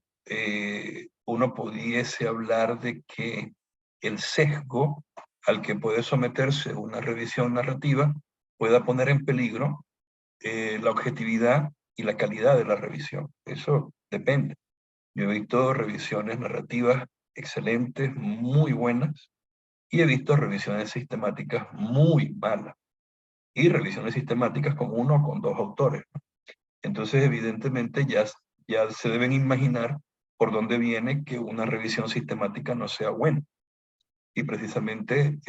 uno pudiese hablar de que el sesgo al que puede someterse una revisión narrativa pueda poner en peligro la objetividad y la calidad de la revisión. Eso depende. Yo he visto revisiones narrativas excelentes, muy buenas, y he visto revisiones sistemáticas muy malas. Y revisiones sistemáticas con uno o con dos autores, ¿no? Entonces, evidentemente, ya se deben imaginar por dónde viene que una revisión sistemática no sea buena. Y precisamente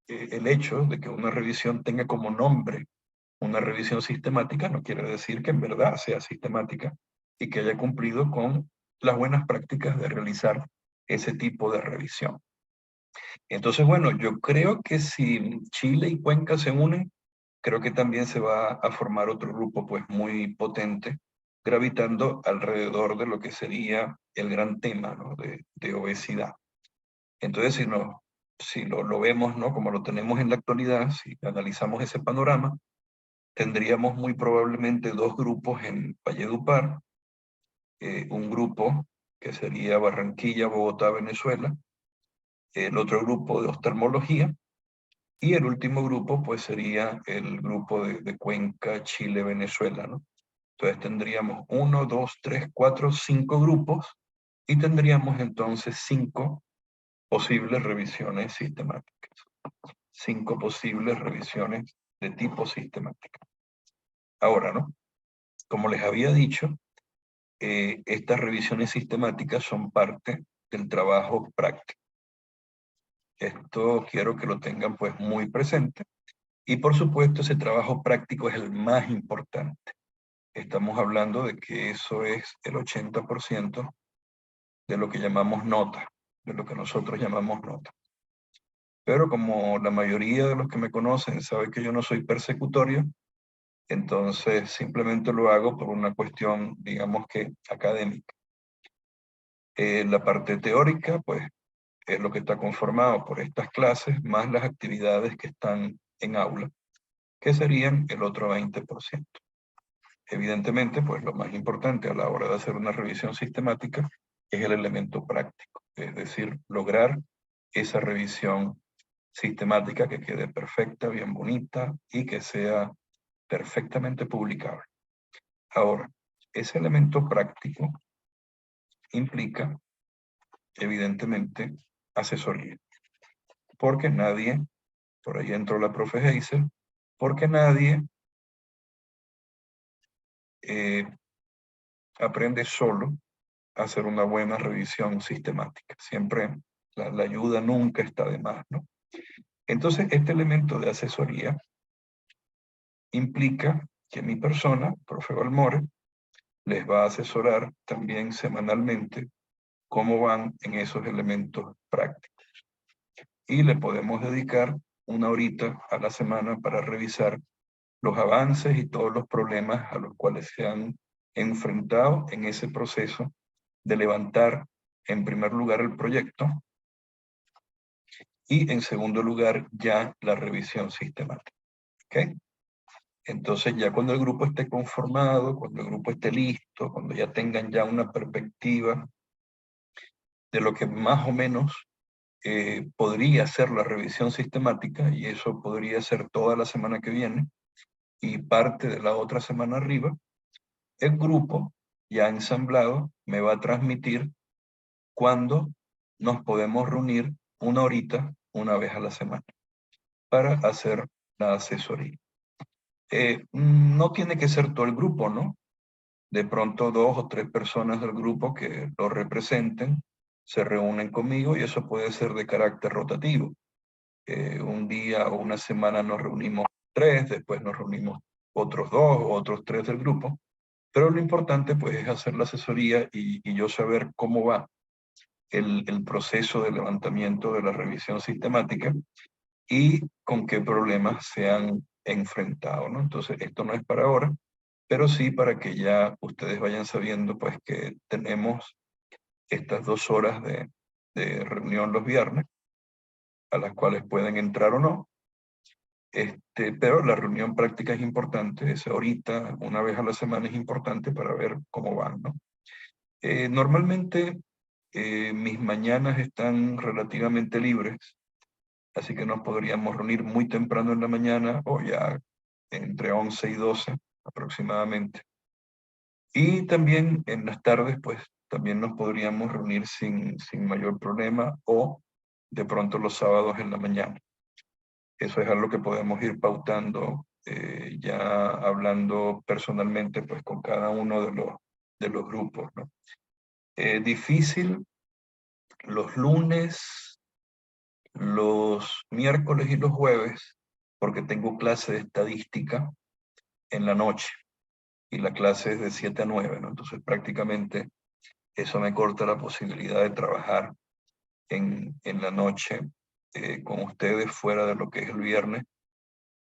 el hecho de que una revisión tenga como nombre una revisión sistemática no quiere decir que en verdad sea sistemática y que haya cumplido con las buenas prácticas de realizar ese tipo de revisión. Entonces, bueno, yo creo que si Chile y Cuenca se unen, creo que también se va a formar otro grupo pues muy potente, gravitando alrededor de lo que sería el gran tema, ¿no? de obesidad. Entonces, si lo vemos, ¿no? Como lo tenemos en la actualidad, si analizamos ese panorama, tendríamos muy probablemente dos grupos en Valledupar, un grupo que sería Barranquilla, Bogotá, Venezuela, el otro grupo de oftalmología, y el último grupo pues sería el grupo de Cuenca, Chile, Venezuela, ¿no? Entonces tendríamos 1, 2, 3, 4, 5 grupos y tendríamos entonces 5 posibles revisiones sistemáticas. 5 posibles revisiones de tipo sistemática. Ahora, ¿no? Como les había dicho, estas revisiones sistemáticas son parte del trabajo práctico. Esto quiero que lo tengan pues muy presente. Y por supuesto ese trabajo práctico es el más importante. Estamos hablando de que eso es el 80% de lo que llamamos nota, de lo que nosotros llamamos nota. Pero como la mayoría de los que me conocen sabe que yo no soy persecutorio, entonces simplemente lo hago por una cuestión, digamos que académica. La parte teórica, pues es lo que está conformado por estas clases, más las actividades que están en aula, que serían el otro 20%. Evidentemente, pues lo más importante a la hora de hacer una revisión sistemática es el elemento práctico, es decir, lograr esa revisión sistemática que quede perfecta, bien bonita y que sea perfectamente publicable. Ahora, ese elemento práctico implica, evidentemente, asesoría. Porque nadie, por ahí entró la profe Heisel, porque nadie aprende solo a hacer una buena revisión sistemática. Siempre la ayuda nunca está de más, ¿no? Entonces, este elemento de asesoría implica que mi persona, profe Balmore, les va a asesorar también semanalmente cómo van en esos elementos prácticos. Y le podemos dedicar una horita a la semana para revisar los avances y todos los problemas a los cuales se han enfrentado en ese proceso de levantar, en primer lugar, el proyecto y, en segundo lugar, ya la revisión sistemática. ¿Ok? Entonces, ya cuando el grupo esté conformado, cuando el grupo esté listo, cuando ya tengan ya una perspectiva de lo que más o menos podría ser la revisión sistemática, y eso podría ser toda la semana que viene y parte de la otra semana arriba, el grupo ya ensamblado me va a transmitir cuándo nos podemos reunir una horita, una vez a la semana, para hacer la asesoría. No tiene que ser todo el grupo, ¿no? De pronto 2 o 3 personas del grupo que lo representen se reúnen conmigo y eso puede ser de carácter rotativo. Un día o una semana nos reunimos 3, después nos reunimos otros 2 o otros 3 del grupo, pero lo importante pues es hacer la asesoría y yo saber cómo va el proceso de levantamiento de la revisión sistemática y con qué problemas se han enfrentado, ¿no? Entonces esto no es para ahora, pero sí para que ya ustedes vayan sabiendo pues que tenemos estas 2 horas de reunión los viernes, a las cuales pueden entrar o no. Pero la reunión práctica es importante, esa horita, una vez a la semana es importante para ver cómo van, ¿no? Normalmente mis mañanas están relativamente libres, así que nos podríamos reunir muy temprano en la mañana o ya entre 11 y 12 aproximadamente. Y también en las tardes, pues también nos podríamos reunir sin mayor problema o de pronto los sábados en la mañana. Eso es algo que podemos ir pautando ya hablando personalmente pues con cada uno de los grupos, ¿no? Difícil los lunes, los miércoles y los jueves, porque tengo clase de estadística en la noche y la clase es de 7 a 9, ¿no? Entonces prácticamente eso me corta la posibilidad de trabajar en la noche con ustedes fuera de lo que es el viernes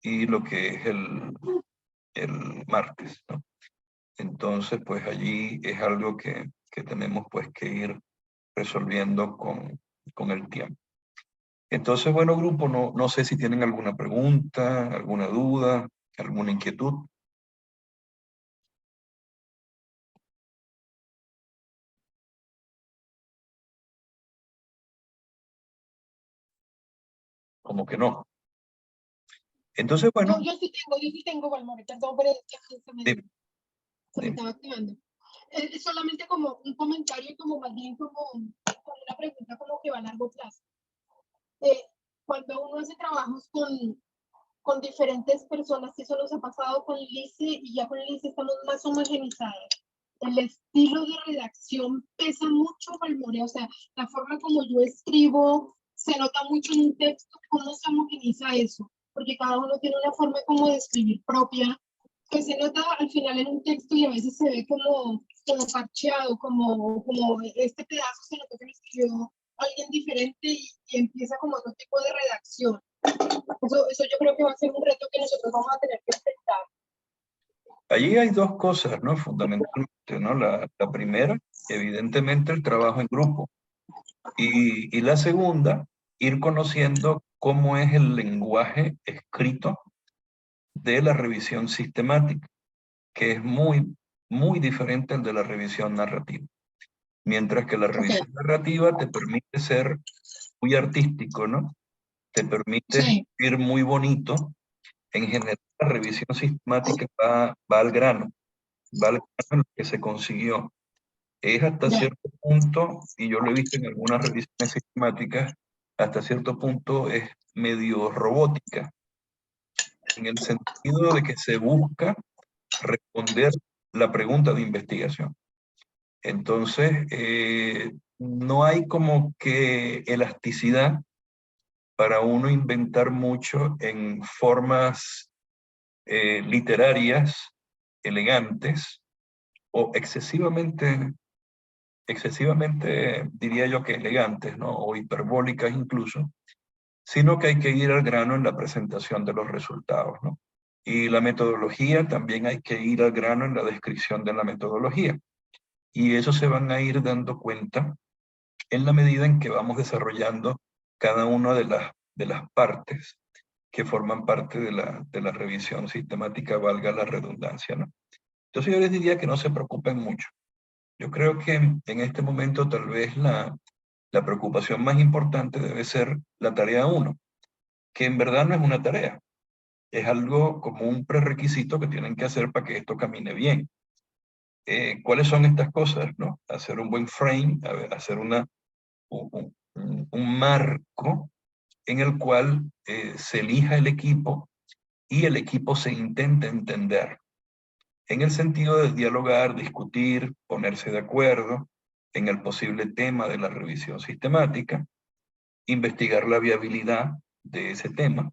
y lo que es el martes, ¿no? Entonces, pues allí es algo que tenemos pues que ir resolviendo con el tiempo. Entonces, bueno, grupo, no sé si tienen alguna pregunta, alguna duda, alguna inquietud. Como que no. Entonces, bueno. No, yo sí tengo, Balmore, perdón, pero es que se me estaba activando. Es solamente como un comentario, como más bien como una pregunta como que va a largo plazo. Cuando uno hace trabajos con diferentes personas, que eso nos ha pasado con Lice, y ya con Lice estamos más homogenizados. El estilo de redacción pesa mucho, Balmore, o sea, la forma como yo escribo se nota mucho en un texto. ¿Cómo se homogeniza eso? Porque cada uno tiene una forma como de escribir propia, que se nota al final en un texto y a veces se ve como parcheado, como este pedazo se nota que lo escribió alguien diferente y empieza como otro tipo de redacción. Eso yo creo que va a ser un reto que nosotros vamos a tener que enfrentar. Allí hay 2 cosas, ¿no? Fundamentalmente, ¿no? La primera, evidentemente, el trabajo en grupo. Y la segunda, ir conociendo cómo es el lenguaje escrito de la revisión sistemática, que es muy diferente al de la revisión narrativa. Mientras que la revisión narrativa te permite ser muy artístico, ¿no? Te permite ir muy bonito. En general, la revisión sistemática va al grano en lo que se consiguió. Es hasta cierto punto, y yo lo he visto en algunas revisiones sistemáticas, hasta cierto punto es medio robótica, en el sentido de que se busca responder la pregunta de investigación. Entonces, no hay como que elasticidad para uno inventar mucho en formas literarias, elegantes, o excesivamente, diría yo que elegantes, ¿no? O hiperbólicas incluso, sino que hay que ir al grano en la presentación de los resultados, ¿no? Y la metodología, también hay que ir al grano en la descripción de la metodología. Y eso se van a ir dando cuenta en la medida en que vamos desarrollando cada una de las partes que forman parte de la revisión sistemática, valga la redundancia, ¿no? Entonces yo les diría que no se preocupen mucho. Yo creo que en este momento tal vez la preocupación más importante debe ser la tarea 1, que en verdad no es una tarea, es algo como un prerequisito que tienen que hacer para que esto camine bien. ¿Cuáles son estas cosas, no? Hacer un buen frame, hacer un marco en el cual se elija el equipo y el equipo se intente entender, en el sentido de dialogar, discutir, ponerse de acuerdo en el posible tema de la revisión sistemática, investigar la viabilidad de ese tema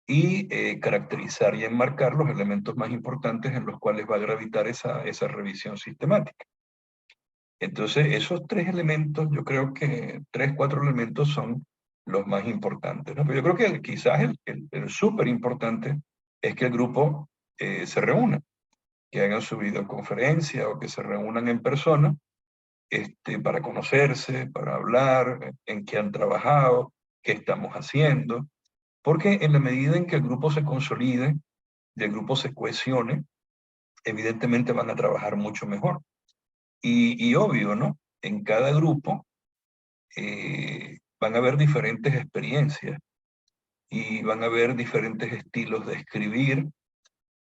y caracterizar y enmarcar los elementos más importantes en los cuales va a gravitar esa revisión sistemática. Entonces, esos 3 elementos, yo creo que 3, 4 elementos son los más importantes, ¿no? Pero yo creo que quizás el súper importante es que el grupo se reúna, que hagan su videoconferencia o que se reúnan en persona para conocerse, para hablar, en qué han trabajado, qué estamos haciendo, porque en la medida en que el grupo se consolide y el grupo se cohesione, evidentemente van a trabajar mucho mejor. Y obvio, ¿no? En cada grupo van a haber diferentes experiencias y van a haber diferentes estilos de escribir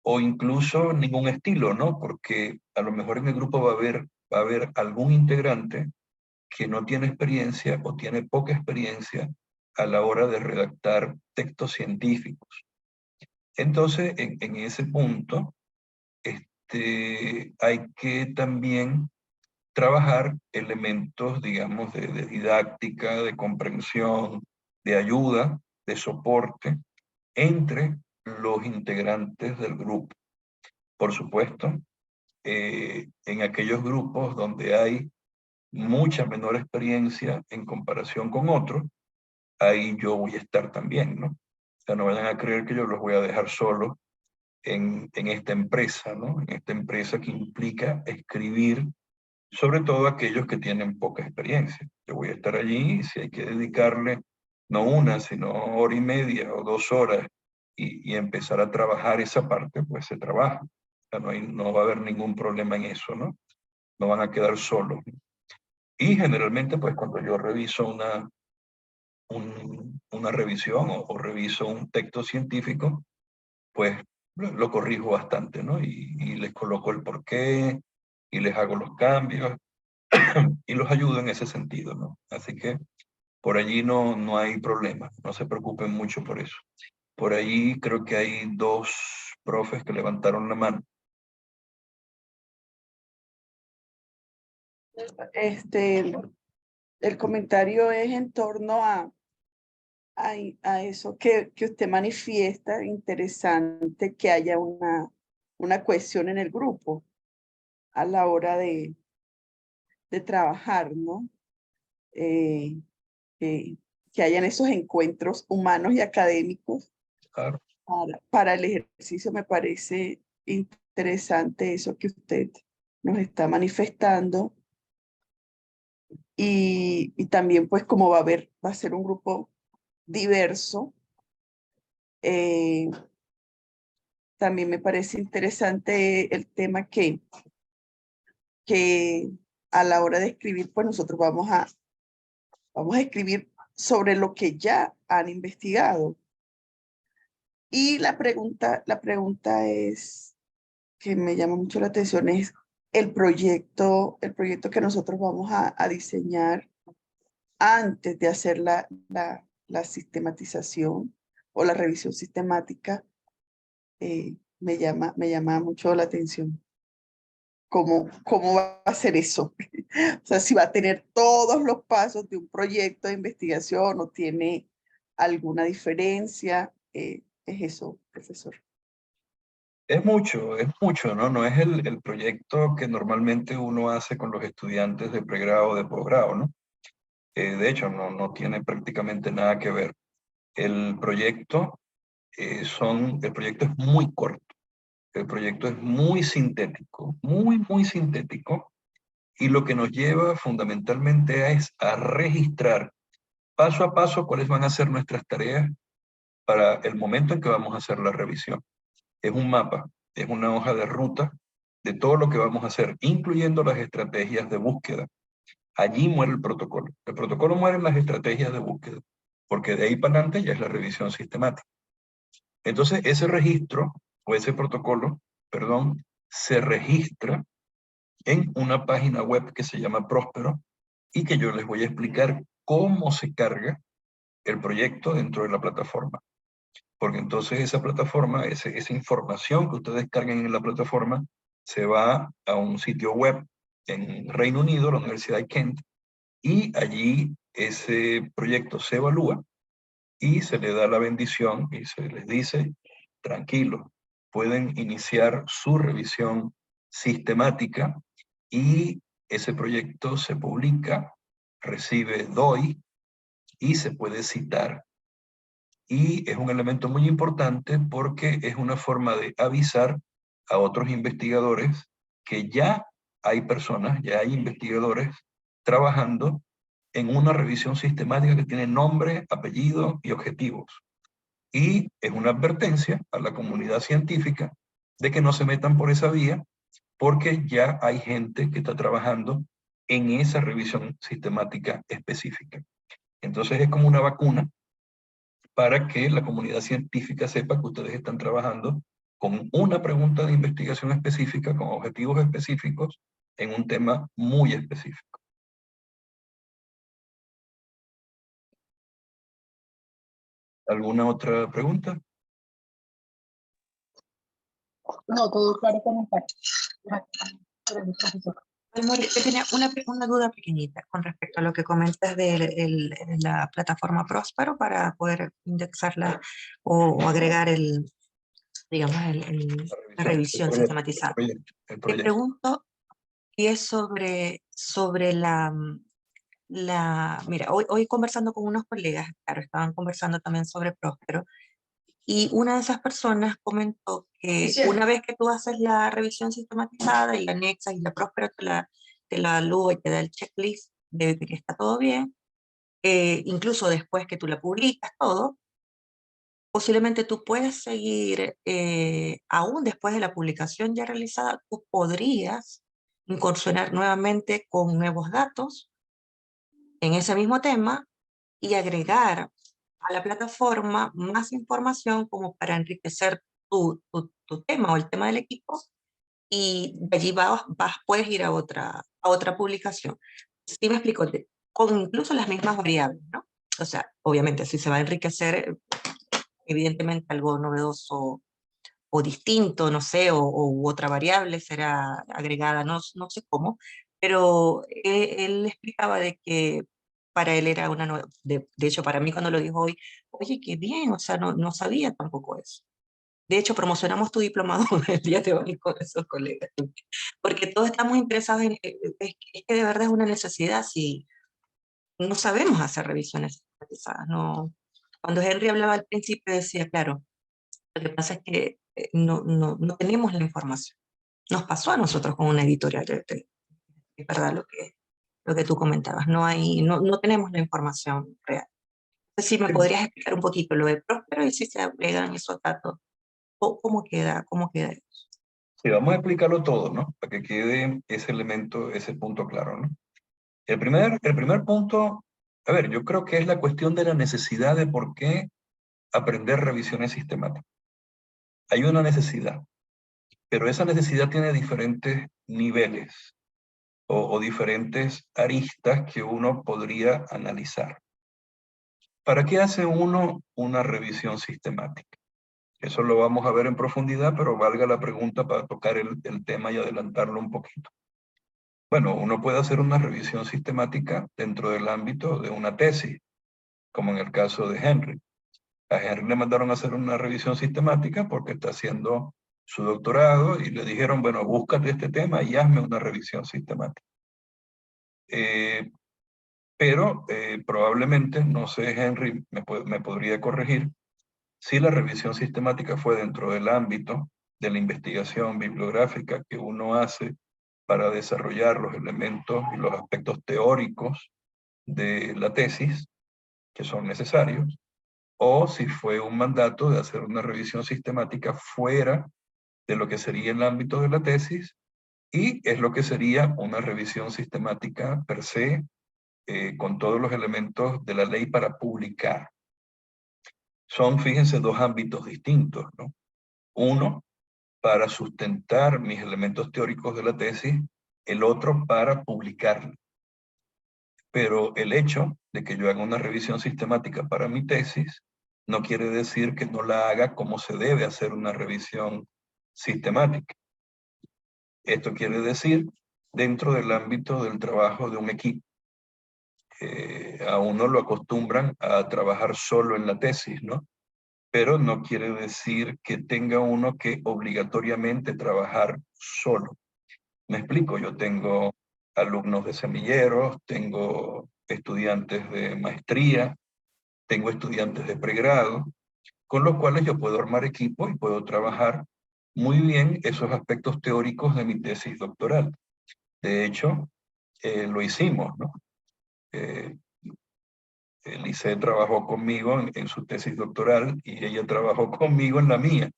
o incluso ningún estilo, ¿no? Porque a lo mejor en el grupo va a haber algún integrante que no tiene experiencia o tiene poca experiencia a la hora de redactar textos científicos. Entonces, en ese punto, hay que también trabajar elementos, digamos, de didáctica, de comprensión, de ayuda, de soporte entre los integrantes del grupo. Por supuesto, en aquellos grupos donde hay mucha menor experiencia en comparación con otros, ahí yo voy a estar también, ¿no? O sea, no vayan a creer que yo los voy a dejar solos en esta empresa, ¿no? En esta empresa que implica escribir, sobre todo aquellos que tienen poca experiencia. Yo voy a estar allí y si hay que dedicarle no una, sino 1 hora y media o 2 horas y empezar a trabajar esa parte, pues se trabaja. O sea, no va a haber ningún problema en eso, ¿no? No van a quedar solos. Y generalmente, pues cuando yo reviso una revisión o reviso un texto científico, pues lo corrijo bastante, ¿no? Y les coloco el porqué, y les hago los cambios, y los ayudo en ese sentido, ¿no? Así que por allí no hay problema, no se preocupen mucho por eso. Por ahí creo que hay 2 profes que levantaron la mano. El comentario es en torno a eso que usted manifiesta, interesante que haya una cohesión en el grupo a la hora de trabajar, ¿no? Que hayan esos encuentros humanos y académicos. Claro. Para el ejercicio me parece interesante eso que usted nos está manifestando y también pues como va a ser un grupo diverso, también me parece interesante el tema que a la hora de escribir, pues nosotros vamos a escribir sobre lo que ya han investigado. Y la pregunta es, que me llama mucho la atención, es el proyecto que nosotros vamos a diseñar antes de hacer la sistematización o la revisión sistemática. Me llama mucho la atención. ¿Cómo va a ser eso? O sea, si va a tener todos los pasos de un proyecto de investigación o tiene alguna diferencia. Es eso, profesor. Es mucho, ¿no? No es el proyecto que normalmente uno hace con los estudiantes de pregrado o de posgrado, ¿no? De hecho, no tiene prácticamente nada que ver. El proyecto, el proyecto es muy corto. El proyecto es muy sintético, muy sintético, y lo que nos lleva fundamentalmente es a registrar paso a paso cuáles van a ser nuestras tareas para el momento en que vamos a hacer la revisión. Es un mapa, es una hoja de ruta de todo lo que vamos a hacer, incluyendo las estrategias de búsqueda. Allí muere el protocolo. El protocolo muere en las estrategias de búsqueda, porque de ahí para adelante ya es la revisión sistemática. Entonces, ese registro, o ese protocolo, perdón, se registra en una página web que se llama Próspero, y que yo les voy a explicar cómo se carga el proyecto dentro de la plataforma. Porque entonces esa plataforma, esa información que ustedes carguen en la plataforma, se va a un sitio web en Reino Unido, la Universidad de Kent, y allí ese proyecto se evalúa y se le da la bendición y se les dice, tranquilo, pueden iniciar su revisión sistemática, y ese proyecto se publica, recibe DOI y se puede citar. Y es un elemento muy importante porque es una forma de avisar a otros investigadores que ya hay personas, ya hay investigadores trabajando en una revisión sistemática que tiene nombre, apellido y objetivos. Y es una advertencia a la comunidad científica de que no se metan por esa vía, porque ya hay gente que está trabajando en esa revisión sistemática específica. Entonces es como una vacuna para que la comunidad científica sepa que ustedes están trabajando con una pregunta de investigación específica, con objetivos específicos, en un tema muy específico. ¿Alguna otra pregunta? No, todo claro con el parte. Yo tenía una duda pequeñita con respecto a lo que comentas de la plataforma Próspero para poder indexarla o agregar digamos, la revisión sistematizada. Te pregunto si es sobre mira, hoy conversando con unos colegas, claro, estaban conversando también sobre Próspero, y una de esas personas comentó que una vez que tú haces la revisión sistematizada y la anexas y la Próspero te la evalúa y te da el checklist de que está todo bien, incluso después que tú la publicas todo, posiblemente tú puedes seguir, aún después de la publicación ya realizada, tú podrías incursionar nuevamente con nuevos datos en ese mismo tema y agregar a la plataforma más información como para enriquecer tu tema o el tema del equipo, y de allí puedes ir a otra publicación. Sí me explico, con incluso las mismas variables, ¿no? O sea, obviamente si se va a enriquecer, evidentemente algo novedoso o distinto, no sé, u otra variable será agregada, no sé cómo, pero él explicaba de que para él era una nueva, de hecho para mí cuando lo dijo hoy, oye, qué bien, o sea, no sabía tampoco eso. De hecho, promocionamos tu diplomado el día de hoy con esos colegas, porque todos estamos interesados en, es que de verdad es una necesidad, si no sabemos hacer revisiones sistematizadas, no. Cuando Henry hablaba al principio decía, claro, lo que pasa es que no tenemos la información. Nos pasó a nosotros con una editorial, es verdad lo que lo que tú comentabas, no tenemos la información real. Entonces, si me podrías explicar un poquito lo de Próspero y si se agregan esos datos, ¿cómo queda eso? Sí, vamos a explicarlo todo, ¿no? Para que quede ese elemento, ese punto claro, ¿no? El primer punto, a ver, yo creo que es la cuestión de la necesidad de por qué aprender revisiones sistemáticas. Hay una necesidad, pero esa necesidad tiene diferentes niveles o diferentes aristas que uno podría analizar. ¿Para qué hace uno una revisión sistemática? Eso lo vamos a ver en profundidad, pero valga la pregunta para tocar el tema y adelantarlo un poquito. Bueno, uno puede hacer una revisión sistemática dentro del ámbito de una tesis, como en el caso de Henry. A Henry le mandaron a hacer una revisión sistemática porque está haciendo su doctorado y le dijeron, bueno, búscate este tema y hazme una revisión sistemática. Pero probablemente, no sé, Henry me podría corregir, si la revisión sistemática fue dentro del ámbito de la investigación bibliográfica que uno hace para desarrollar los elementos y los aspectos teóricos de la tesis que son necesarios, o si fue un mandato de hacer una revisión sistemática fuera de lo que sería el ámbito de la tesis, y es lo que sería una revisión sistemática per se, con todos los elementos de la ley para publicar. Son, fíjense, dos ámbitos distintos, ¿no? Uno, para sustentar mis elementos teóricos de la tesis, el otro para publicarla. Pero el hecho de que yo haga una revisión sistemática para mi tesis no quiere decir que no la haga como se debe hacer una revisión sistemática. Esto quiere decir dentro del ámbito del trabajo de un equipo. A uno lo acostumbran a trabajar solo en la tesis, ¿no? Pero no quiere decir que tenga uno que obligatoriamente trabajar solo. Me explico, yo tengo alumnos de semilleros, tengo estudiantes de maestría, tengo estudiantes de pregrado, con los cuales yo puedo armar equipo y puedo trabajar muy bien esos aspectos teóricos de mi tesis doctoral. De hecho, lo hicimos, ¿no? Lice trabajó conmigo en su tesis doctoral y ella trabajó conmigo en la mía.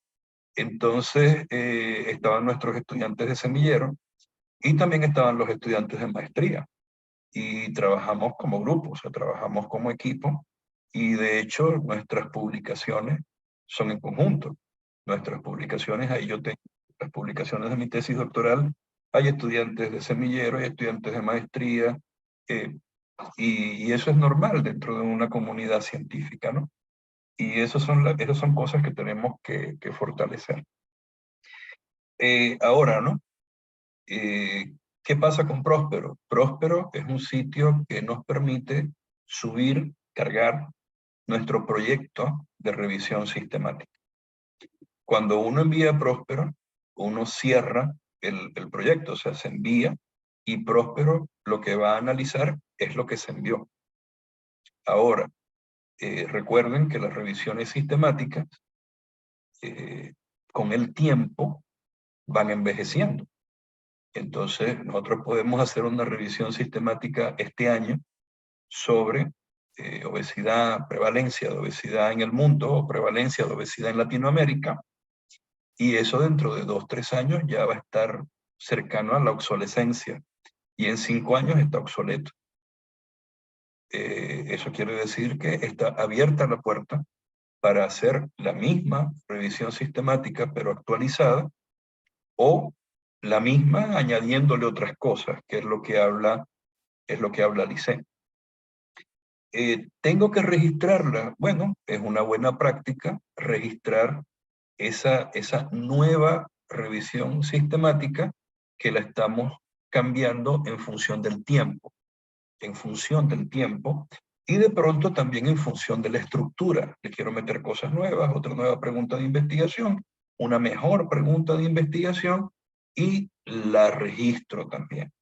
Entonces, estaban nuestros estudiantes de semillero y también estaban los estudiantes de maestría. Y trabajamos como grupo, o sea, trabajamos como equipo. Y de hecho, nuestras publicaciones son en conjunto. Nuestras publicaciones, ahí yo tengo las publicaciones de mi tesis doctoral, hay estudiantes de semillero, hay estudiantes de maestría, y eso es normal dentro de una comunidad científica, ¿no? Y esas son cosas que tenemos que fortalecer. Ahora, ¿no? ¿Qué pasa con Próspero? Próspero es un sitio que nos permite subir, cargar nuestro proyecto de revisión sistemática. Cuando uno envía Próspero, uno cierra el proyecto, o sea, se envía, y Próspero lo que va a analizar es lo que se envió. Ahora, recuerden que las revisiones sistemáticas, con el tiempo, van envejeciendo. Entonces, nosotros podemos hacer una revisión sistemática este año sobre obesidad, prevalencia de obesidad en el mundo, o prevalencia de obesidad en Latinoamérica, y eso dentro de 2 o 3 años ya va a estar cercano a la obsolescencia, y en 5 años está obsoleto. Eso quiere decir que está abierta la puerta para hacer la misma revisión sistemática, pero actualizada, o la misma añadiéndole otras cosas, que es lo que habla Lice. ¿Tengo que registrarla? Bueno, es una buena práctica registrar esa nueva revisión sistemática que la estamos cambiando en función del tiempo. Y de pronto también en función de la estructura. Le quiero meter cosas nuevas, otra nueva pregunta de investigación, una mejor pregunta de investigación, y la registro también.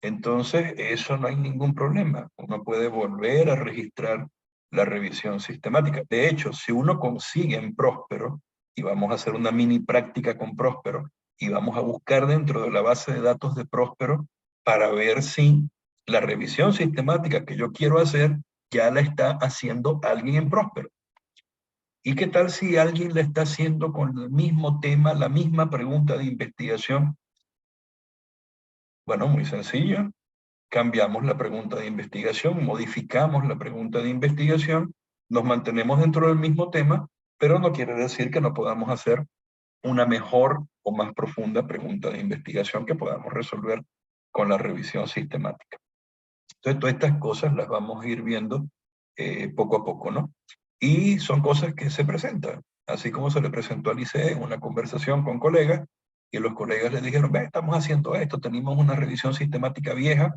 Entonces, eso no hay ningún problema. Uno puede volver a registrar la revisión sistemática. De hecho, si uno consigue en Próspero, y vamos a hacer una mini práctica con Próspero, y vamos a buscar dentro de la base de datos de Próspero para ver si La revisión sistemática que yo quiero hacer ya la está haciendo alguien en Próspero. ¿Y qué tal si alguien la está haciendo con el mismo tema, la misma pregunta de investigación? Bueno, muy sencillo. Cambiamos la pregunta de investigación, modificamos la pregunta de investigación, nos mantenemos dentro del mismo tema, pero no quiere decir que no podamos hacer una mejor o más profunda pregunta de investigación que podamos resolver con la revisión sistemática. Entonces, todas estas cosas las vamos a ir viendo poco a poco, ¿no? Y son cosas que se presentan, así como se le presentó al ICE en una conversación con colegas, y los colegas le dijeron, ve, estamos haciendo esto, tenemos una revisión sistemática vieja,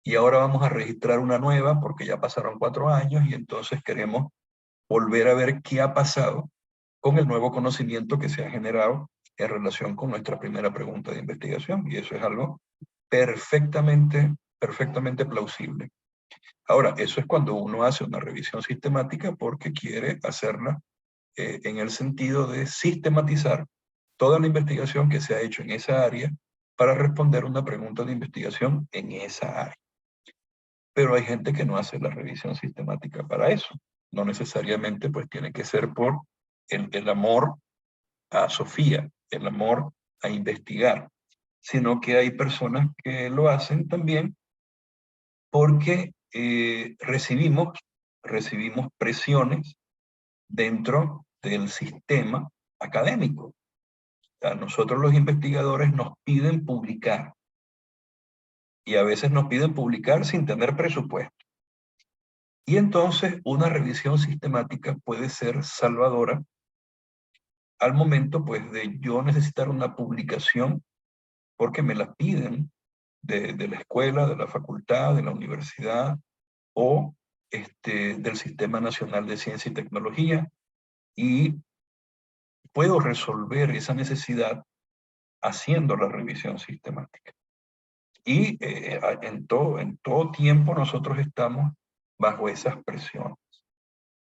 y ahora vamos a registrar una nueva, porque ya pasaron 4 años, y entonces queremos volver a ver qué ha pasado con el nuevo conocimiento que se ha generado en relación con nuestra primera pregunta de investigación, y eso es algo perfectamente plausible. Ahora, eso es cuando uno hace una revisión sistemática porque quiere hacerla en el sentido de sistematizar toda la investigación que se ha hecho en esa área para responder una pregunta de investigación en esa área. Pero hay gente que no hace la revisión sistemática para eso. No necesariamente pues tiene que ser por el amor a Sofía, el amor a investigar, sino que hay personas que lo hacen también porque recibimos presiones dentro del sistema académico. A nosotros los investigadores nos piden publicar, y a veces nos piden publicar sin tener presupuesto. Y entonces una revisión sistemática puede ser salvadora al momento pues de yo necesitar una publicación porque me la piden de la escuela, de la facultad, de la universidad o del Sistema Nacional de Ciencia y Tecnología, y puedo resolver esa necesidad haciendo la revisión sistemática. Y en todo tiempo nosotros estamos bajo esas presiones.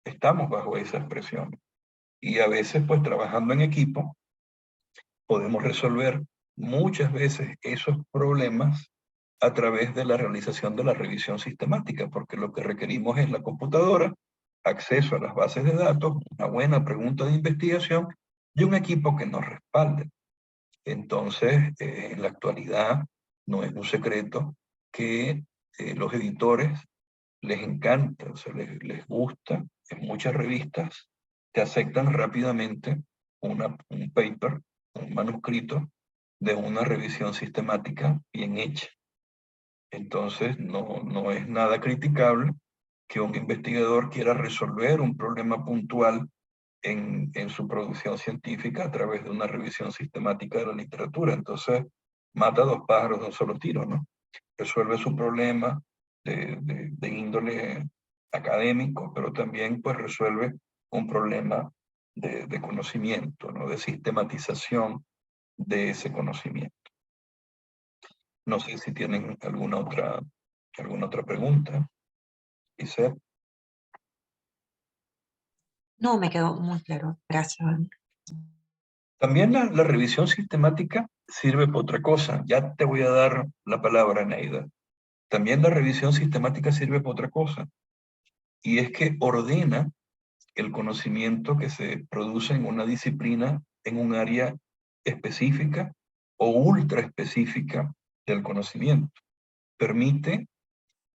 Estamos bajo esas presiones. Y a veces, pues trabajando en equipo, podemos resolver muchas veces esos problemas a través de la realización de la revisión sistemática, porque lo que requerimos es la computadora, acceso a las bases de datos, una buena pregunta de investigación y un equipo que nos respalde. Entonces, en la actualidad, no es un secreto que los editores les encanta, o sea, les gusta, en muchas revistas te aceptan rápidamente un paper, un manuscrito de una revisión sistemática bien hecha. Entonces, no es nada criticable que un investigador quiera resolver un problema puntual en su producción científica a través de una revisión sistemática de la literatura. Entonces, mata 2 pájaros de un solo tiro, ¿no? Resuelve su problema de índole académico, pero también pues resuelve un problema de conocimiento, ¿no? De sistematización de ese conocimiento. No sé si tienen alguna otra pregunta. Isabel. No, me quedó muy claro. Gracias. También la revisión sistemática sirve para otra cosa. Ya te voy a dar la palabra, Neida. También la revisión sistemática sirve para otra cosa. Y es que ordena el conocimiento que se produce en una disciplina, en un área específica o ultra específica del conocimiento. Permite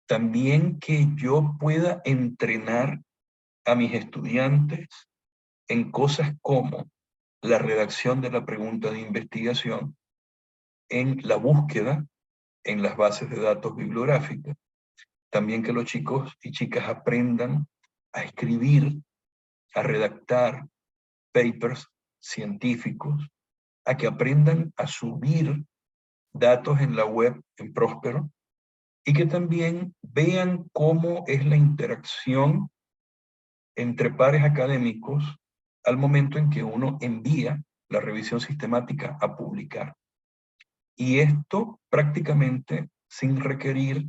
también que yo pueda entrenar a mis estudiantes en cosas como la redacción de la pregunta de investigación, en la búsqueda en las bases de datos bibliográficas. También que los chicos y chicas aprendan a escribir, a redactar papers científicos, a que aprendan a subir datos en la web en Próspero, y que también vean cómo es la interacción entre pares académicos al momento en que uno envía la revisión sistemática a publicar. Y esto prácticamente sin requerir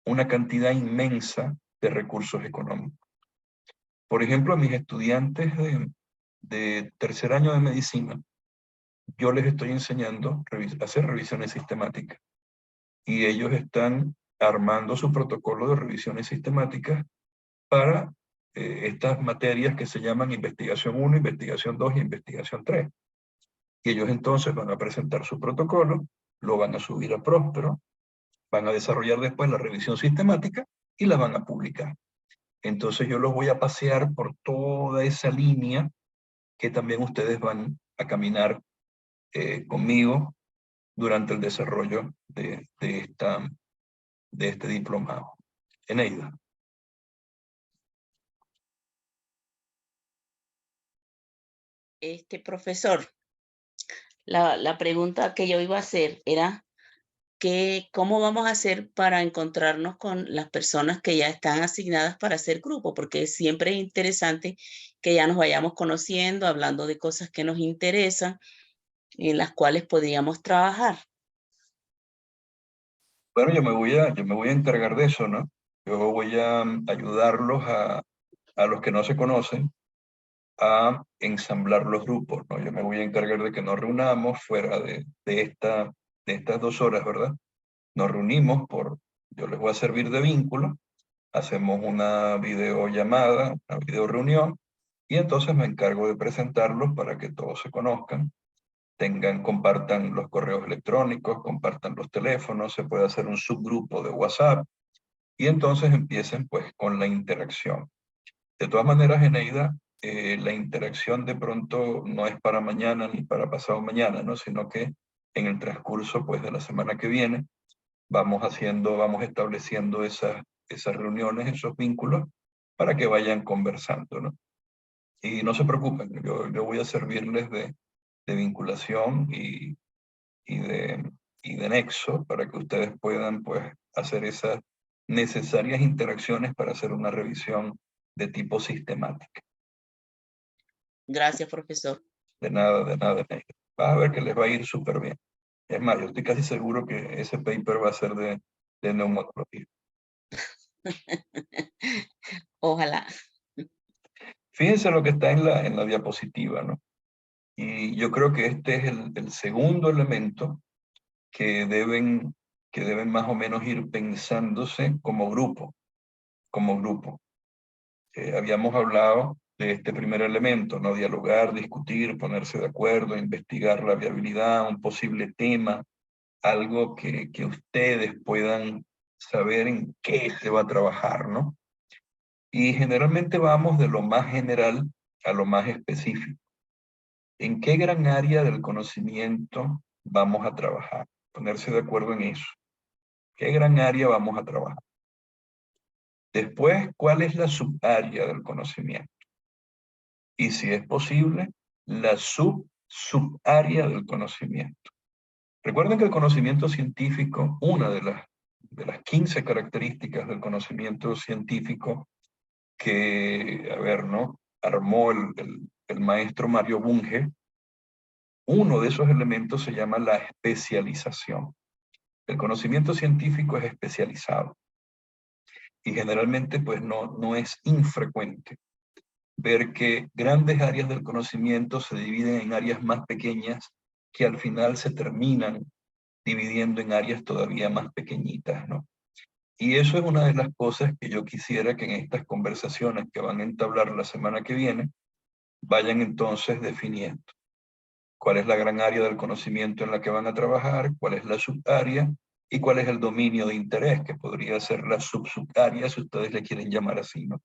una cantidad inmensa de recursos económicos. Por ejemplo, a mis estudiantes de tercer año de medicina, yo les estoy enseñando a hacer revisiones sistemáticas. Y ellos están armando su protocolo de revisiones sistemáticas para estas materias que se llaman investigación 1, investigación 2 y investigación 3. Y ellos entonces van a presentar su protocolo, lo van a subir a Próspero, van a desarrollar después la revisión sistemática y la van a publicar. Entonces yo los voy a pasear por toda esa línea que también ustedes van a caminar conmigo durante el desarrollo de este diplomado. Eneida. Profesor, la pregunta que yo iba a hacer era ¿cómo vamos a hacer para encontrarnos con las personas que ya están asignadas para hacer grupo? Porque siempre es interesante que ya nos vayamos conociendo, hablando de cosas que nos interesan, en las cuales podríamos trabajar. Bueno, yo me voy a encargar de eso, ¿no? Yo voy a ayudarlos a los que no se conocen a ensamblar los grupos, ¿no? Yo me voy a encargar de que nos reunamos fuera de estas 2 horas, ¿verdad? Nos reunimos yo les voy a servir de vínculo, hacemos una videollamada, una videoreunión, y entonces me encargo de presentarlos para que todos se conozcan, compartan los correos electrónicos, compartan los teléfonos, se puede hacer un subgrupo de WhatsApp, y entonces empiecen pues con la interacción. De todas maneras, Eneida, la interacción de pronto no es para mañana ni para pasado mañana, ¿no? Sino que en el transcurso pues de la semana que viene vamos estableciendo esas reuniones, esos vínculos, para que vayan conversando, ¿no? Y no se preocupen, yo voy a servirles de vinculación y de nexo para que ustedes puedan pues hacer esas necesarias interacciones para hacer una revisión de tipo sistemática. Gracias, profesor. De nada, Neida. Vas a ver que les va a ir súper bien. Es más, yo estoy casi seguro que ese paper va a ser de neumatología. Ojalá. Fíjense lo que está en la diapositiva, ¿no? Y yo creo que este es el segundo elemento que deben más o menos ir pensándose como grupo. Habíamos hablado de este primer elemento, ¿no? Dialogar, discutir, ponerse de acuerdo, investigar la viabilidad, un posible tema, algo que ustedes puedan saber en qué se va a trabajar, ¿no? Y generalmente vamos de lo más general a lo más específico. ¿En qué gran área del conocimiento vamos a trabajar? Ponerse de acuerdo en eso. ¿Qué gran área vamos a trabajar? Después, ¿cuál es la subárea del conocimiento? Y si es posible, la subárea del conocimiento. Recuerden que el conocimiento científico, una de las 15 características del conocimiento científico que, ¿no? Armó el maestro Mario Bunge, uno de esos elementos se llama la especialización. El conocimiento científico es especializado. Y generalmente, pues, no es infrecuente ver que grandes áreas del conocimiento se dividen en áreas más pequeñas que al final se terminan dividiendo en áreas todavía más pequeñitas, ¿no? Y eso es una de las cosas que yo quisiera que en estas conversaciones que van a entablar la semana que viene, vayan entonces definiendo cuál es la gran área del conocimiento en la que van a trabajar, cuál es la subárea y cuál es el dominio de interés, que podría ser la subárea, si ustedes le quieren llamar así, ¿no?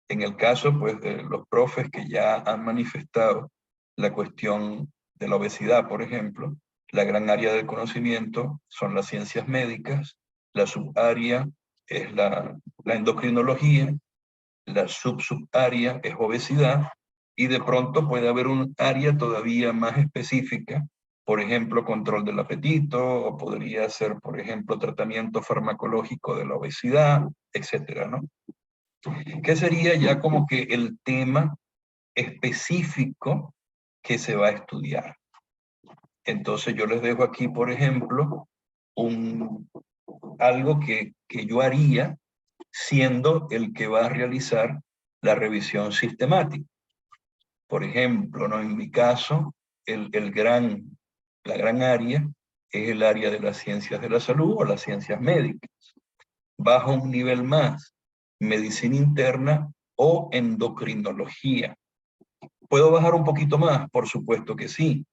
En el caso, pues, de los profes que ya han manifestado la cuestión de la obesidad, por ejemplo, la gran área del conocimiento son las ciencias médicas, la subárea es la endocrinología, la subárea es obesidad, y de pronto puede haber un área todavía más específica, por ejemplo, control del apetito, o podría ser, por ejemplo, tratamiento farmacológico de la obesidad, etcétera, ¿no? ¿Qué sería ya como que el tema específico que se va a estudiar? Entonces yo les dejo aquí, por ejemplo, algo que yo haría siendo el que va a realizar la revisión sistemática. Por ejemplo, ¿no? En mi caso, la gran área es el área de las ciencias de la salud o las ciencias médicas. bajo un nivel más, medicina interna o endocrinología. ¿Puedo bajar un poquito más? Por supuesto que sí.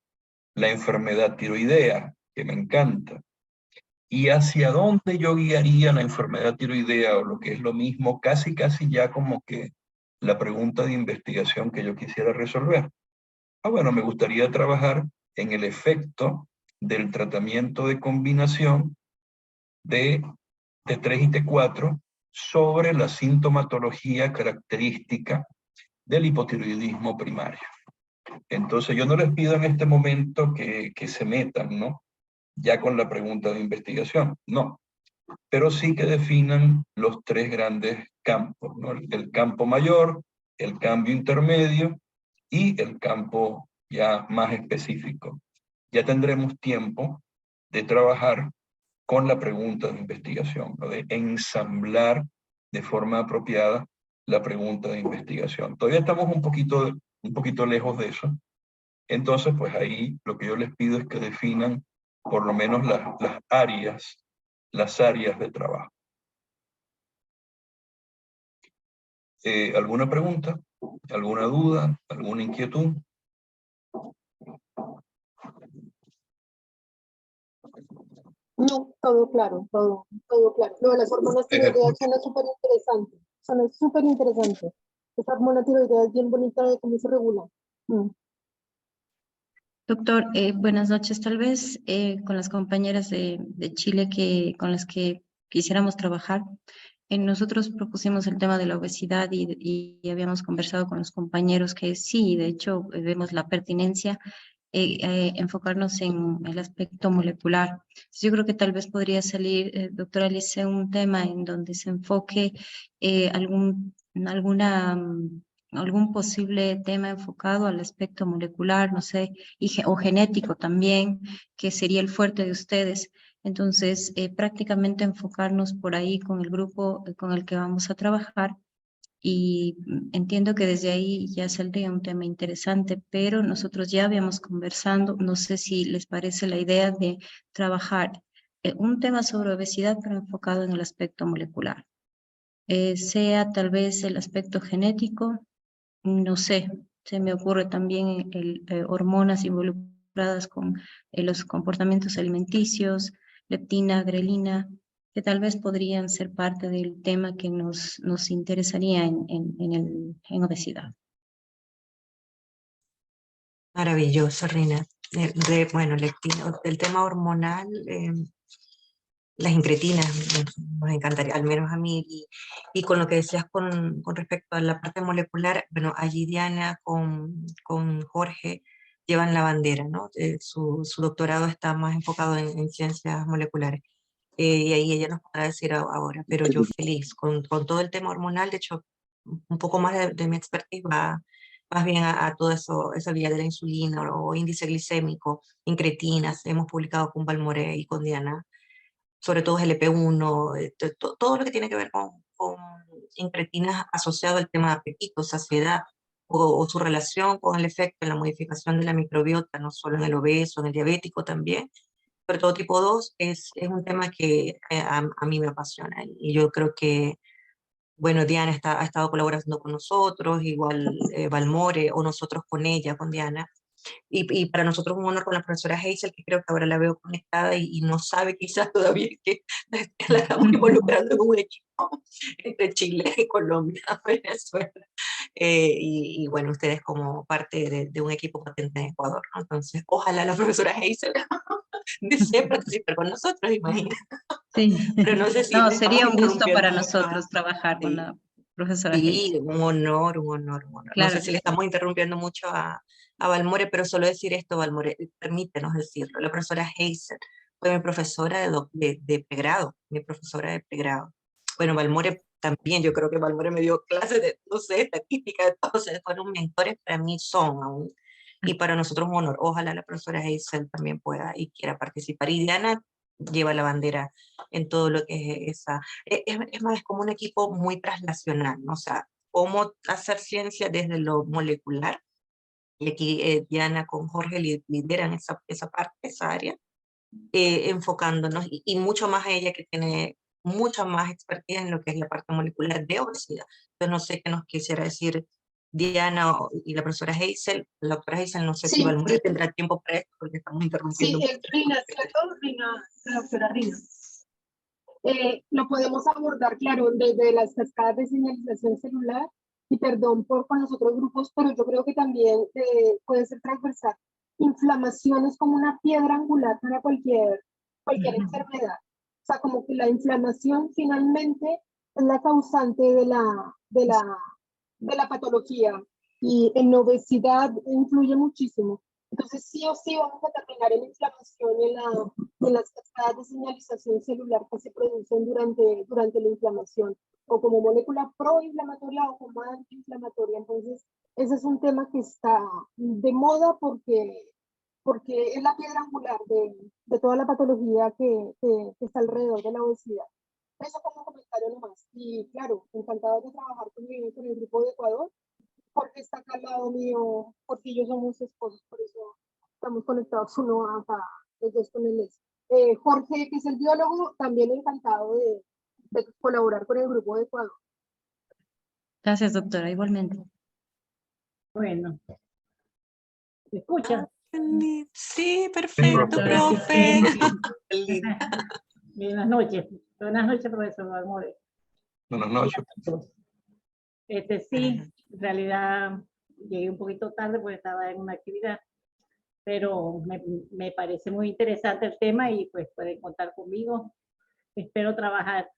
La enfermedad tiroidea, que me encanta. ¿Y hacia dónde yo guiaría la enfermedad tiroidea o lo que es lo mismo? Casi ya como que la pregunta de investigación que yo quisiera resolver. Bueno, me gustaría trabajar en el efecto del tratamiento de combinación de T3 y T4 sobre la sintomatología característica del hipotiroidismo primario. Entonces yo no les pido en este momento que se metan, ¿no? Ya con la pregunta de investigación, no. Pero sí que definan los tres grandes campos, ¿no? El campo mayor, el cambio intermedio y el campo ya más específico. Ya tendremos tiempo de trabajar con la pregunta de investigación, ¿no? De ensamblar de forma apropiada la pregunta de investigación. Todavía estamos un poquito lejos de eso. Entonces, pues ahí lo que yo les pido es que definan por lo menos las áreas de trabajo. ¿Alguna pregunta? ¿Alguna duda? ¿Alguna inquietud? No, todo claro, todo claro. Lo de las hormonas tiroideas suena súper interesante. Esa hormona tiroidea es bien bonita de cómo se regula. Doctor, buenas noches. Tal vez con las compañeras de Chile con las que quisiéramos trabajar, nosotros propusimos el tema de la obesidad y habíamos conversado con los compañeros que sí, de hecho, vemos la pertinencia enfocarnos en el aspecto molecular. Yo creo que tal vez podría salir, doctora Alice, un tema en donde se enfoque algún posible tema enfocado al aspecto molecular, no sé, o genético también, que sería el fuerte de ustedes. Entonces, prácticamente enfocarnos por ahí con el grupo con el que vamos a trabajar. Y entiendo que desde ahí ya saldría un tema interesante, pero nosotros ya habíamos conversado, no sé si les parece la idea de trabajar un tema sobre obesidad, pero enfocado en el aspecto molecular. Sea tal vez el aspecto genético, no sé, se me ocurre también hormonas involucradas con los comportamientos alimenticios, leptina, grelina, que tal vez podrían ser parte del tema que nos interesaría en obesidad. Maravilloso, Rina. Bueno, el tema hormonal, las incretinas nos encantaría, al menos a mí, y con lo que decías con respecto a la parte molecular, bueno, allí Diana con Jorge llevan la bandera, ¿no? Su doctorado está más enfocado en ciencias moleculares. Y ahí ella nos podrá decir ahora, pero yo feliz con todo el tema hormonal. De hecho, un poco más de mi expertise va más bien a todo eso, esa vía de la insulina o índice glicémico, incretinas. Hemos publicado con Balmore y con Diana, sobre todo GLP-1, todo lo que tiene que ver con incretinas asociado al tema de apetito, saciedad, o su relación con el efecto en la modificación de la microbiota, no solo en el obeso, en el diabético también, sobre todo tipo 2, es un tema que a mí me apasiona. Y yo creo que, bueno, Diana ha estado colaborando con nosotros, igual Balmore, o nosotros con ella, con Diana. Y para nosotros un honor con la profesora Hazel, que creo que ahora la veo conectada y no sabe quizás todavía que la estamos involucrando en un equipo entre Chile, Colombia, Venezuela. Y bueno, ustedes como parte de un equipo patente en Ecuador, ¿no? Entonces, ojalá la profesora Hazel desee participar con nosotros, imagínate. Sí, pero no sé si sería un gusto para nosotros trabajar con la profesora Hazel. Sí, un honor. Claro. No sé si le estamos interrumpiendo mucho a Balmore, pero solo decir esto, Balmore, permítenos decirlo. La profesora Hazel fue mi profesora de pregrado, Bueno, Balmore también, yo creo que Balmore me dio clases de, no sé, estadística, de todo, o sea, fueron mentores, para mí son aún. Y para nosotros un honor. Ojalá la profesora Hazel también pueda y quiera participar. Y Diana lleva la bandera en todo lo que es esa. Es más, es como un equipo muy translacional, ¿no? O sea, cómo hacer ciencia desde lo molecular. Y aquí Diana con Jorge lideran esa parte, esa área, enfocándonos, y mucho más a ella que tiene mucha más expertise en lo que es la parte molecular de obesidad. Entonces no sé qué nos quisiera decir Diana y la profesora Hazel. La doctora Hazel, no sé si Valmore tendrá tiempo para esto porque estamos interrumpiendo. Sí, Rina, ¿cierto? Rina, la doctora Rina. Lo podemos abordar, claro, desde las cascadas de señalización celular, y perdón con los otros grupos, pero yo creo que también puede ser transversal. Inflamación es como una piedra angular para cualquier enfermedad. O sea, como que la inflamación finalmente es la causante de la patología, y en obesidad influye muchísimo. Entonces, sí o sí vamos a terminar en inflamación en las cascadas de señalización celular que se producen durante la inflamación, o como molécula proinflamatoria o como antiinflamatoria. Entonces, ese es un tema que está de moda porque es la piedra angular de toda la patología que está alrededor de la obesidad. Eso como comentario nomás. Y claro, encantado de trabajar con el grupo de Ecuador, porque está acá al lado mío, porque ellos somos esposos, por eso estamos conectados uno acá, los dos con él. Jorge, que es el biólogo, también encantado de colaborar con el grupo de Ecuador. Gracias, doctora, igualmente. Bueno, ¿me escuchan? Sí, perfecto, profe. Buenas noches, profesor Valmore. Buenas noches. Sí, en realidad llegué un poquito tarde porque estaba en una actividad, pero me parece muy interesante el tema y pues pueden contar conmigo. Espero trabajar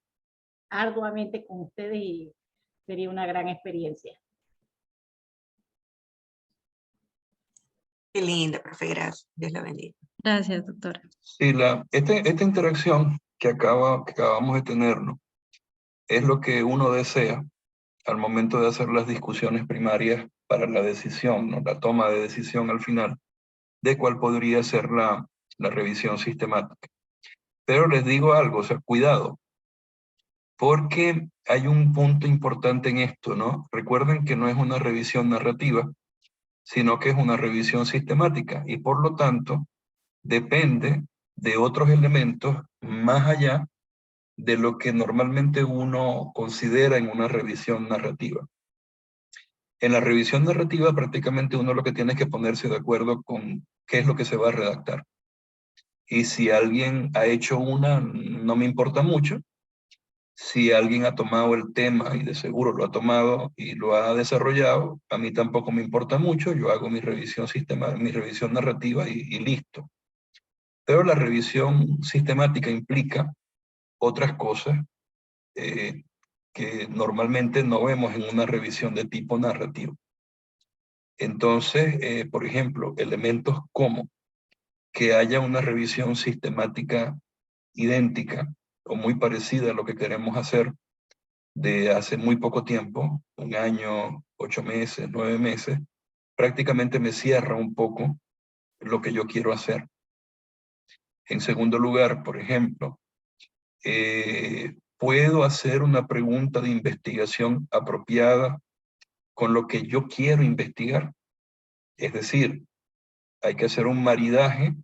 arduamente con ustedes y sería una gran experiencia. Qué linda, profe, gracias. Dios la bendiga. Gracias, doctora. Sí, esta interacción que acabamos de tener, ¿no?, es lo que uno desea al momento de hacer las discusiones primarias para la decisión, ¿no?, la toma de decisión al final, de cuál podría ser la revisión sistemática. Pero les digo algo, o sea, cuidado, porque hay un punto importante en esto, ¿no? Recuerden que no es una revisión narrativa, sino que es una revisión sistemática, y por lo tanto, depende de otros elementos más allá de lo que normalmente uno considera en una revisión narrativa. En la revisión narrativa prácticamente uno lo que tiene es que ponerse de acuerdo con qué es lo que se va a redactar. Y si alguien ha hecho una, no me importa mucho. Si alguien ha tomado el tema, y de seguro lo ha tomado y lo ha desarrollado, a mí tampoco me importa mucho, yo hago mi revisión narrativa y listo. Pero la revisión sistemática implica otras cosas que normalmente no vemos en una revisión de tipo narrativo. Entonces, por ejemplo, elementos como que haya una revisión sistemática idéntica o muy parecida a lo que queremos hacer de hace muy poco tiempo, 1 año, 8 meses, 9 meses, prácticamente me cierra un poco lo que yo quiero hacer. En segundo lugar, por ejemplo, ¿puedo hacer una pregunta de investigación apropiada con lo que yo quiero investigar? Es decir, hay que hacer un maridaje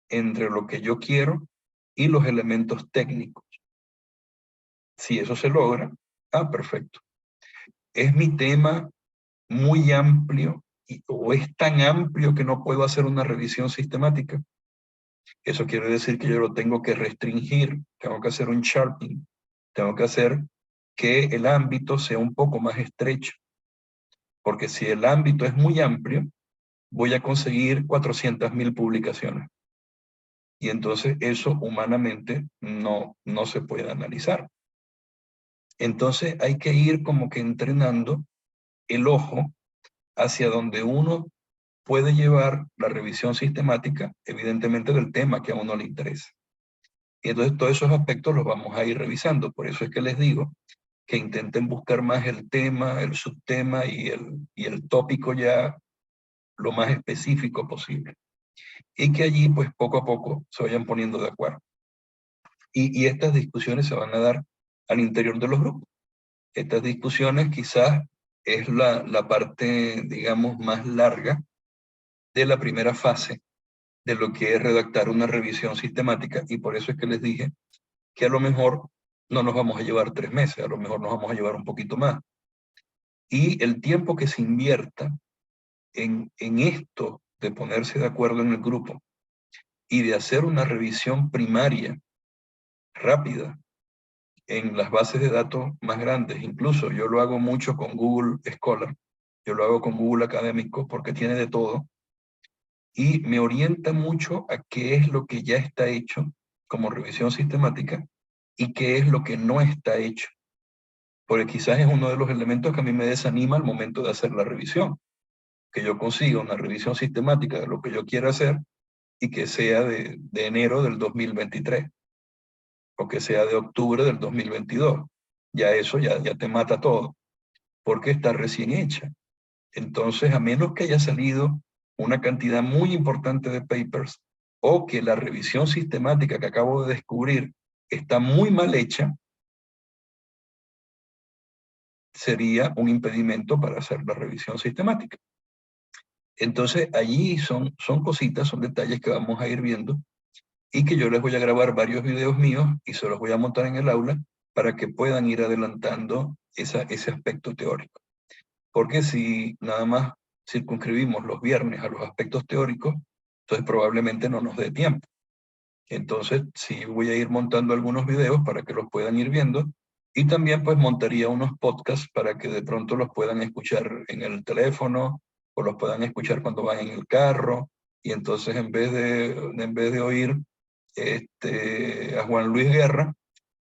entre lo que yo quiero y los elementos técnicos. Si eso se logra, perfecto. ¿Es mi tema muy amplio o es tan amplio que no puedo hacer una revisión sistemática? Eso quiere decir que yo lo tengo que restringir, tengo que hacer un sharpening, tengo que hacer que el ámbito sea un poco más estrecho. Porque si el ámbito es muy amplio, voy a conseguir 400.000 publicaciones. Y entonces eso humanamente no se puede analizar. Entonces hay que ir como que entrenando el ojo hacia donde uno puede llevar la revisión sistemática, evidentemente del tema que a uno le interesa. Y entonces todos esos aspectos los vamos a ir revisando. Por eso es que les digo que intenten buscar más el tema, el subtema y el tópico ya lo más específico posible. Y que allí pues poco a poco se vayan poniendo de acuerdo. Y estas discusiones se van a dar al interior de los grupos. Estas discusiones quizás es la parte, digamos, más larga de la primera fase de lo que es redactar una revisión sistemática, y por eso es que les dije que a lo mejor no nos vamos a llevar 3 meses, a lo mejor nos vamos a llevar un poquito más. Y el tiempo que se invierta en esto de ponerse de acuerdo en el grupo y de hacer una revisión primaria rápida en las bases de datos más grandes. Incluso yo lo hago mucho con Google Scholar, yo lo hago con Google Académico porque tiene de todo y me orienta mucho a qué es lo que ya está hecho como revisión sistemática y qué es lo que no está hecho. Porque quizás es uno de los elementos que a mí me desanima al momento de hacer la revisión. Que yo consiga una revisión sistemática de lo que yo quiera hacer y que sea de enero del 2023 o que sea de octubre del 2022. Ya eso ya te mata todo, porque está recién hecha. Entonces, a menos que haya salido una cantidad muy importante de papers o que la revisión sistemática que acabo de descubrir está muy mal hecha, sería un impedimento para hacer la revisión sistemática. Entonces, allí son cositas, son detalles que vamos a ir viendo y que yo les voy a grabar varios videos míos y se los voy a montar en el aula para que puedan ir adelantando ese aspecto teórico. Porque si nada más circunscribimos los viernes a los aspectos teóricos, entonces probablemente no nos dé tiempo. Entonces sí voy a ir montando algunos videos para que los puedan ir viendo y también pues montaría unos podcasts para que de pronto los puedan escuchar en el teléfono o los puedan escuchar cuando van en el carro y entonces en vez de oír a Juan Luis Guerra,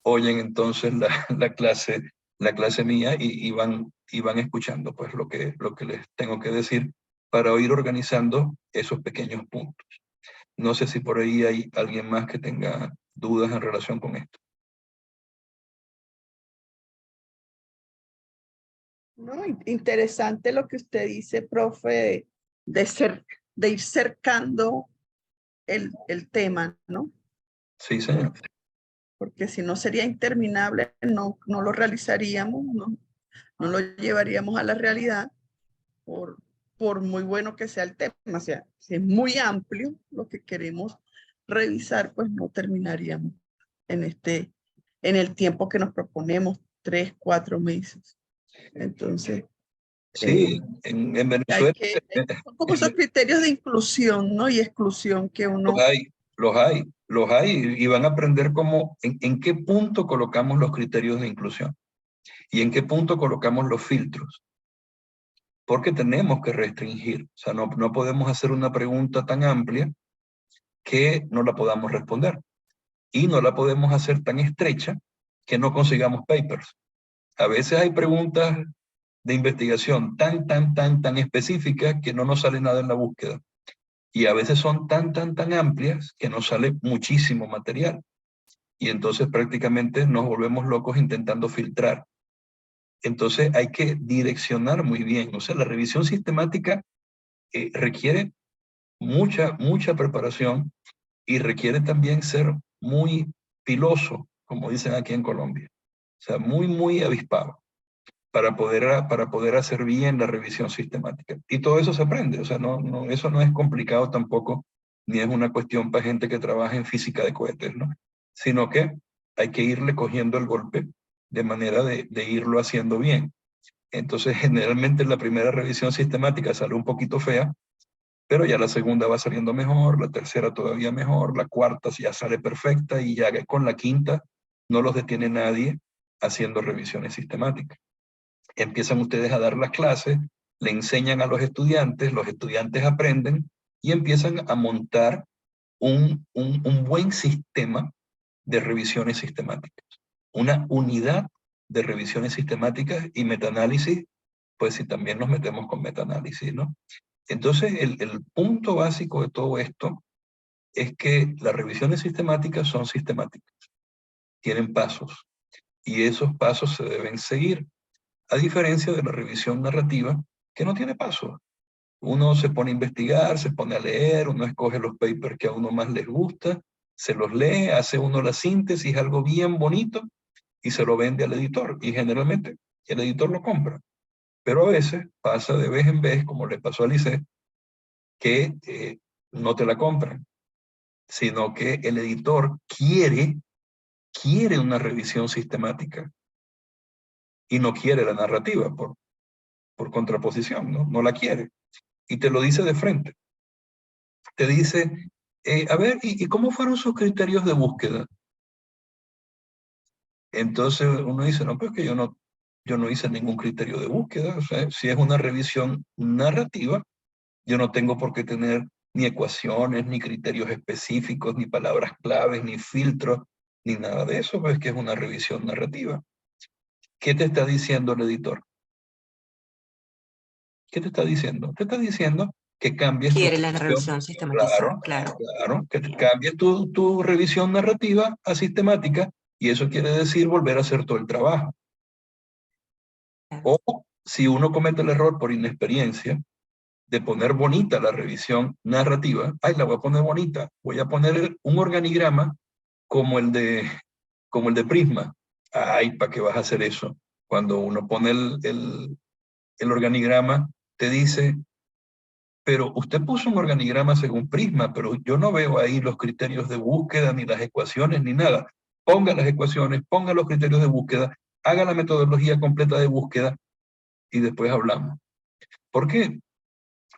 oyen entonces la clase mía y van escuchando pues lo que les tengo que decir para ir organizando esos pequeños puntos. No sé si por ahí hay alguien más que tenga dudas en relación con esto. No, interesante lo que usted dice, profe, de ir cercando el tema, ¿no? Sí, señor. Porque si no sería interminable, no lo realizaríamos, no lo llevaríamos a la realidad por muy bueno que sea el tema. O sea, si es muy amplio lo que queremos revisar, pues no terminaríamos en el tiempo que nos proponemos, 3, 4 meses. Entonces, sí, en Venezuela son como esos criterios de inclusión, ¿no? Y exclusión que uno... Los hay y van a aprender cómo, en qué punto colocamos los criterios de inclusión y en qué punto colocamos los filtros. Porque tenemos que restringir, o sea, no podemos hacer una pregunta tan amplia que no la podamos responder. Y no la podemos hacer tan estrecha que no consigamos papers. A veces hay preguntas de investigación tan específicas que no nos sale nada en la búsqueda. Y a veces son tan amplias que nos sale muchísimo material. Y entonces prácticamente nos volvemos locos intentando filtrar. Entonces hay que direccionar muy bien. O sea, la revisión sistemática requiere mucha preparación y requiere también ser muy piloso, como dicen aquí en Colombia. O sea, muy avispado para poder hacer bien la revisión sistemática. Y todo eso se aprende, o sea, eso no es complicado tampoco, ni es una cuestión para gente que trabaja en física de cohetes, ¿no? Sino que hay que irle cogiendo el golpe de manera de irlo haciendo bien. Entonces, generalmente la primera revisión sistemática sale un poquito fea, pero ya la segunda va saliendo mejor, la tercera todavía mejor, la cuarta ya sale perfecta y ya con la quinta no los detiene nadie haciendo revisiones sistemáticas. Empiezan ustedes a dar las clases, le enseñan a los estudiantes aprenden y empiezan a montar un buen sistema de revisiones sistemáticas. Una unidad de revisiones sistemáticas y metaanálisis, pues si también nos metemos con metaanálisis, ¿no? Entonces, el punto básico de todo esto es que las revisiones sistemáticas son sistemáticas, tienen pasos, y esos pasos se deben seguir, a diferencia de la revisión narrativa, que no tiene pasos. Uno se pone a investigar, se pone a leer, uno escoge los papers que a uno más les gusta, se los lee, hace uno la síntesis, algo bien bonito, y se lo vende al editor, y generalmente el editor lo compra. Pero a veces pasa de vez en vez, como le pasó a Lice, que no te la compran, sino que el editor quiere quiere una revisión sistemática y no quiere la narrativa por contraposición, ¿no? No la quiere. Y te lo dice de frente. Te dice, a ver, ¿y cómo fueron sus criterios de búsqueda? Entonces uno dice, no, pues que yo no hice ningún criterio de búsqueda. O sea, si es una revisión narrativa, yo no tengo por qué tener ni ecuaciones, ni criterios específicos, ni palabras claves, ni filtros, ni nada de eso, pues que es una revisión narrativa. ¿Qué te está diciendo el editor? ¿Qué te está diciendo? Te está diciendo que cambies Quiere la revisión sistematizada, claro. Claro, que cambies tu revisión narrativa a sistemática, y eso quiere decir volver a hacer todo el trabajo. O si uno comete el error por inexperiencia de poner bonita la revisión narrativa, ay, la voy a poner bonita, voy a poner un organigrama como el de Prisma. Ay, ¿para qué vas a hacer eso? Cuando uno pone el organigrama, te dice, pero usted puso un organigrama según Prisma, pero yo no veo ahí los criterios de búsqueda, ni las ecuaciones, ni nada. Ponga las ecuaciones, ponga los criterios de búsqueda, haga la metodología completa de búsqueda y después hablamos. ¿Por qué?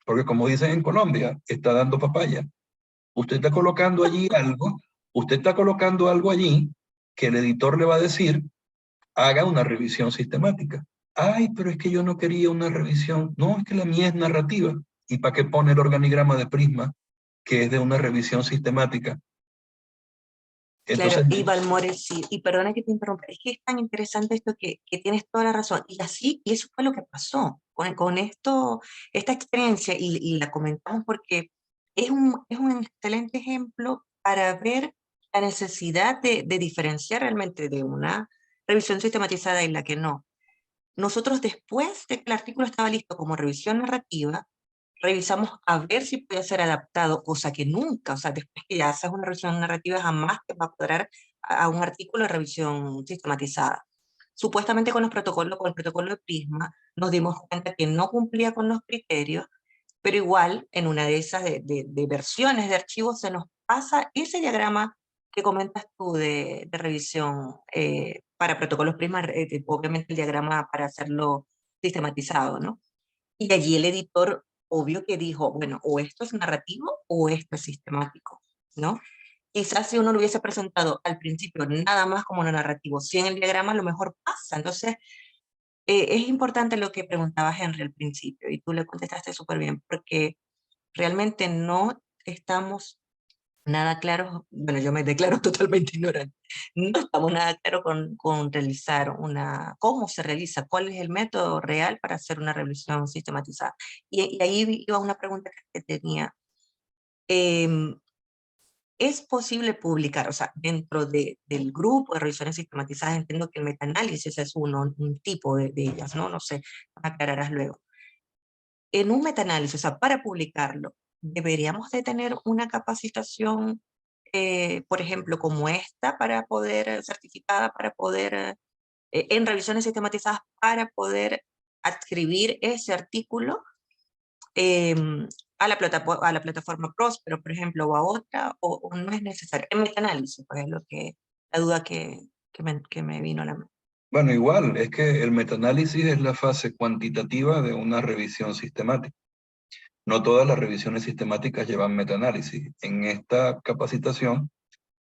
Porque como dicen en Colombia, está dando papaya. Usted está colocando allí algo allí que el editor le va a decir, haga una revisión sistemática. Ay, pero es que yo no quería una revisión. No, es que la mía es narrativa. ¿Y para qué pone el organigrama de Prisma, que es de una revisión sistemática? Entonces, claro, y Balmores, sí, y perdona que te interrumpa, es que es tan interesante esto que tienes toda la razón, y eso fue lo que pasó con esta experiencia, y la comentamos porque es un excelente ejemplo para ver la necesidad de diferenciar realmente de una revisión sistematizada y la que no. Nosotros, después de que el artículo estaba listo como revisión narrativa, revisamos a ver si podía ser adaptado, cosa que nunca, o sea, después que ya haces una revisión narrativa, jamás te va a cuadrar a un artículo de revisión sistematizada. Supuestamente con el protocolo de Prisma, nos dimos cuenta que no cumplía con los criterios, pero igual, en una de esas de versiones de archivos, se nos pasa ese diagrama que comentas tú de revisión para protocolos Prisma, obviamente el diagrama para hacerlo sistematizado, ¿no? Y allí el editor, obvio que dijo, bueno, o esto es narrativo o esto es sistemático, ¿no? Quizás si uno lo hubiese presentado al principio nada más como lo narrativo, si en el diagrama a lo mejor pasa. Entonces, es importante lo que preguntaba Henry al principio, y tú le contestaste súper bien, porque realmente no estamos nada claros, bueno, yo me declaro totalmente ignorante, no estamos nada claros con realizar cómo se realiza, cuál es el método real para hacer una revisión sistematizada. Y ahí iba una pregunta que tenía. ¿Es posible publicar, o sea, dentro del grupo de revisiones sistematizadas, entiendo que el metaanálisis es un tipo de ellas, ¿no? No sé, aclararás luego. En un metaanálisis, o sea, para publicarlo, ¿deberíamos de tener una capacitación, por ejemplo, como esta, para poder, certificada, para poder, en revisiones sistematizadas, para poder adscribir ese artículo a la plataforma Próspero, por ejemplo, o a otra, o no es necesario? En metaanálisis, pues es la duda que me vino a la mente. Bueno, igual, es que el metaanálisis es la fase cuantitativa de una revisión sistemática. No todas las revisiones sistemáticas llevan metaanálisis. En esta capacitación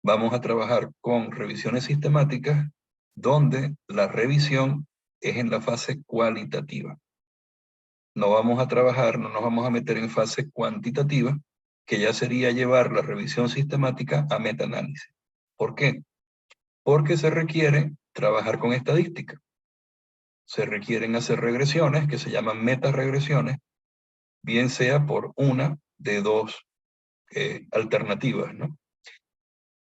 vamos a trabajar con revisiones sistemáticas donde la revisión es en la fase cualitativa. No vamos a trabajar, no nos vamos a meter en fase cuantitativa, que ya sería llevar la revisión sistemática a metaanálisis. ¿Por qué? Porque se requiere trabajar con estadística. Se requieren hacer regresiones que se llaman metaregresiones, bien sea por una de dos alternativas, ¿no?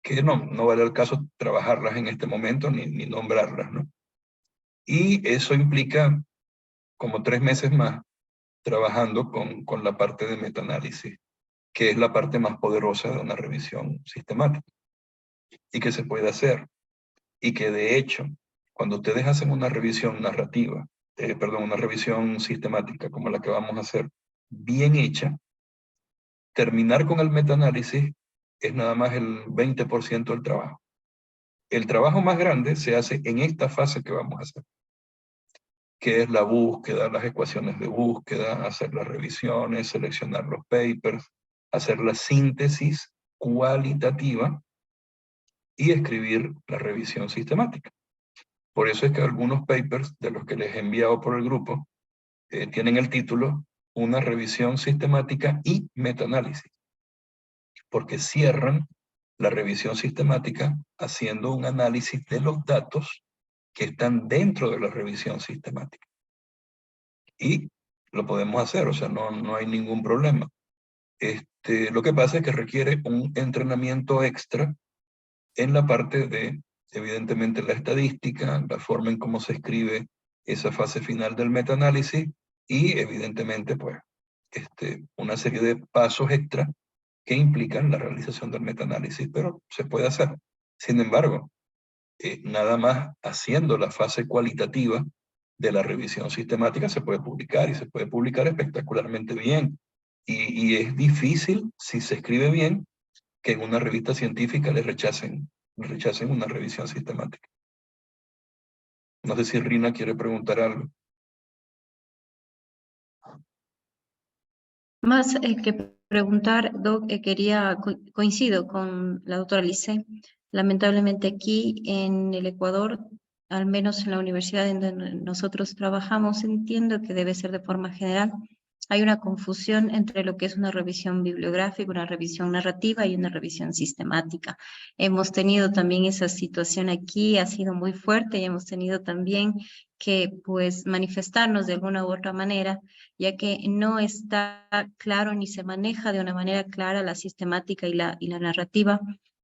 Que no vale el caso trabajarlas en este momento ni nombrarlas, ¿no? Y eso implica como 3 meses más trabajando con la parte de metaanálisis, que es la parte más poderosa de una revisión sistemática, y que se puede hacer, y que de hecho, cuando ustedes hacen una revisión narrativa, una revisión sistemática como la que vamos a hacer, bien hecha, terminar con el metaanálisis es nada más el 20% del trabajo. el trabajo más grande se hace en esta fase que vamos a hacer, que es la búsqueda, las ecuaciones de búsqueda, hacer las revisiones, seleccionar los papers, hacer la síntesis cualitativa y escribir la revisión sistemática. Por eso es que algunos papers de los que les he enviado por el grupo tienen el título Una revisión sistemática y metaanálisis, porque cierran la revisión sistemática haciendo un análisis de los datos que están dentro de la revisión sistemática. Y lo podemos hacer, o sea, no hay ningún problema. Lo que pasa es que requiere un entrenamiento extra en la parte de, evidentemente, la estadística, la forma en cómo se escribe esa fase final del metaanálisis y, evidentemente, pues, una serie de pasos extra que implican la realización del metaanálisis, pero se puede hacer. Sin embargo, nada más haciendo la fase cualitativa de la revisión sistemática se puede publicar, y se puede publicar espectacularmente bien. Y es difícil, si se escribe bien, que en una revista científica le rechacen una revisión sistemática. No sé si Rina quiere preguntar algo. Más que preguntar, Doc, coincido con la doctora Lice. Lamentablemente aquí en el Ecuador, al menos en la universidad en donde nosotros trabajamos, entiendo que debe ser de forma general. Hay una confusión entre lo que es una revisión bibliográfica, una revisión narrativa y una revisión sistemática. Hemos tenido también esa situación aquí, ha sido muy fuerte, y hemos tenido también que pues manifestarnos de alguna u otra manera, ya que no está claro ni se maneja de una manera clara la sistemática y la narrativa.